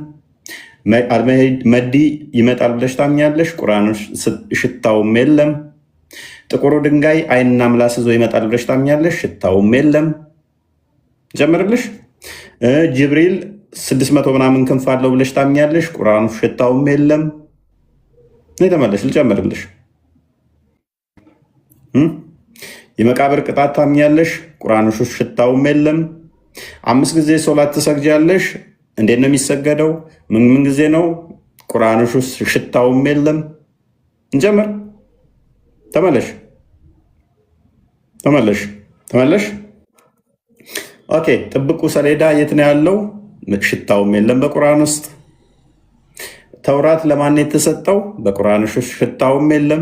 መዲ ይመጣል ብለሽ ታምኛለሽ? ቁርአን ውስጥ ሽታውም የለም። ጥቁሩ ድንጋይ አይንና ምላስ ይዞ ይመጣል ብለሽ ታምኛለሽ? ሽታውም የለም። ጀምርልሽ ጅብሪል 600 ምናምን ክንፍ አለው ብለሽ ታምኛለሽ? ቁርአኑ ሽታውም የለም። ተመለሽ ልጨምርልሽ። የመቃብር ቅጣት ታምኛለሽ? ቁርአኑ ሽታውም የለም። 5 ጊዜ ሶላት ትሰግጃለሽ? እንዴት ነው የሚሰገደው? ምን ጊዜ ነው? ቁርአኑ ሽታውም የለም። እንጀምር። ተመለሽ ተመለሽ ተመለሽ። ኦኬ፣ ጥብቁ ሰሌዳ የት ነው ያለው? ሽታውም የለም በቁርአን ውስጥ። ተውራት ለማን የተሰጠው? በቁርአን ውስጥ ሽታውም የለም።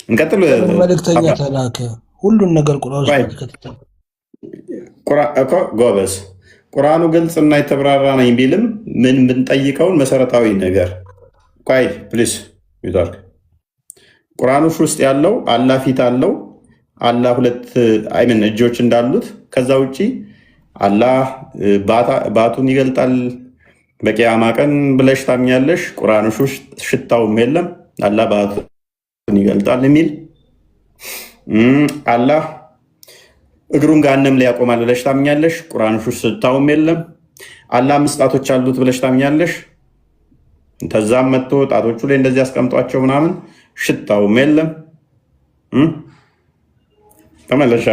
እንቀጥል። መልእክተኛ ተላከ። ሁሉን ነገር ቁርአን እኮ ጎበዝ፣ ቁርአኑ ግልጽ እና የተብራራ ነኝ ቢልም ምን ብንጠይቀውን መሰረታዊ ነገር ቆይ ፕሊስ ይዛል። ቁርአን ውስጥ ያለው አላህ ፊት አለው፣ አላህ 2 እጆች እንዳሉት። ከዛ ውጪ አላህ ባቱን ይገልጣል በቂያማ ቀን ብለሽ ታምኛለሽ? ቁርአን ውስጥ ሽታውም የለም አላህ ባቱን ይገልጣል የሚል። አላህ እግሩን ገሃነም ላይ ያቆማል ብለሽ ታምኛለሽ? ቁርአን ውስጥ ሽታውም የለም። አላህ 5 ጣቶች አሉት ብለሽ ታምኛለሽ? ተዛም መጥቶ ጣቶቹ ላይ እንደዚህ ያስቀምጧቸው ምናምን ሽታውም የለም። ተመለሻ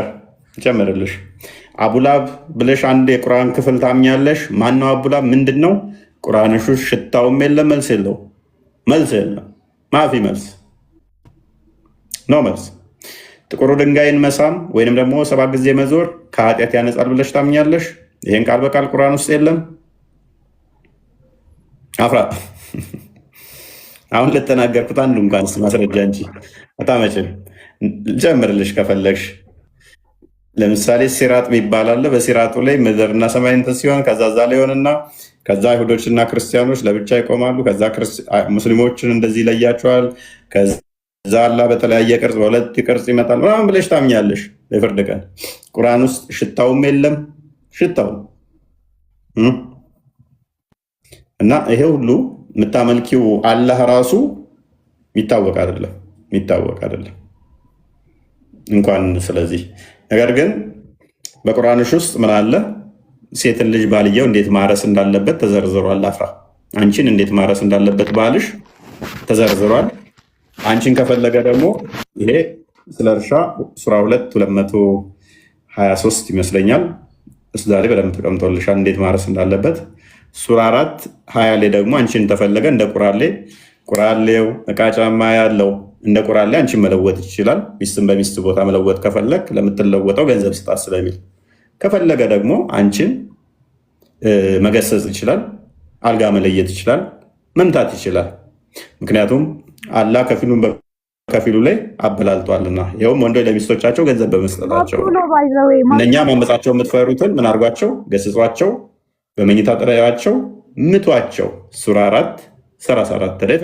ጨምርልሽ። አቡላብ ብለሽ አንድ የቁርአን ክፍል ታምኛለሽ? ማነው አቡላብ? ምንድን ነው? ቁርአንሽ ሽታውም የለም። መልስ የለው። መልስ የለም። ማፊ መልስ ኖ መልስ። ጥቁሩ ድንጋይን መሳም ወይንም ደግሞ 7 ጊዜ መዞር ከኃጢአት ያነጻል ብለሽ ታምኛለሽ? ይሄን ቃል በቃል ቁርአን ውስጥ የለም። አፍራ አሁን ለተናገርኩት አንዱ እንኳን ማስረጃ እንጂ አታመጭም። ጀምርልሽ ከፈለግሽ። ለምሳሌ ሲራጥ ይባላል። በሲራጡ ላይ ምድርና ሰማይ እንትን ሲሆን ከዛ ዛ ላይ ሆንና ከዛ አይሁዶችና ክርስቲያኖች ለብቻ ይቆማሉ። ከዛ ሙስሊሞችን እንደዚህ ይለያቸዋል። ከዛ አላህ በተለያየ ቅርጽ በሁለት ቅርጽ ይመጣል ምናምን ብለሽ ታምኛለሽ። የፍርድ ቀን ቁርአን ውስጥ ሽታውም የለም። ሽታው እና ይሄ ሁሉ የምታመልኪው አላህ ራሱ የሚታወቅ አይደለም እንኳን። ስለዚህ ነገር ግን በቁርአንሽ ውስጥ ምን አለ? ሴትን ልጅ ባልየው እንዴት ማረስ እንዳለበት ተዘርዝሯል። አፍራ አንቺን እንዴት ማረስ እንዳለበት ባልሽ ተዘርዝሯል። አንቺን ከፈለገ ደግሞ ይሄ ስለ እርሻ ሱራ 2:223 ይመስለኛል እሱ ዛሬ በደንብ ተቀምጦልሻል እንዴት ማረስ እንዳለበት። ሱራ 4:20 ላይ ደግሞ አንቺን ተፈለገ እንደ ቁራሌው እቃ ጫማ ያለው እንደ ቁራሌ አንቺን መለወጥ ይችላል። ሚስትን በሚስት ቦታ መለወጥ ከፈለግ ለምትለወጠው ገንዘብ ስጣት ስለሚል፣ ከፈለገ ደግሞ አንቺን መገሰጽ ይችላል፣ አልጋ መለየት ይችላል፣ መምታት ይችላል። ምክንያቱም አላህ ከፊሉን በከፊሉ ላይ አበላልጧልና፣ ይኸውም ወንዶች ለሚስቶቻቸው ገንዘብ በመስጠታቸው። እነኛ ማመፃቸው የምትፈሩትን ምን አድርጓቸው? ገስጿቸው፣ በመኝታ ጥሪያቸው ምቷቸው። ሱራ 4:34 ላይ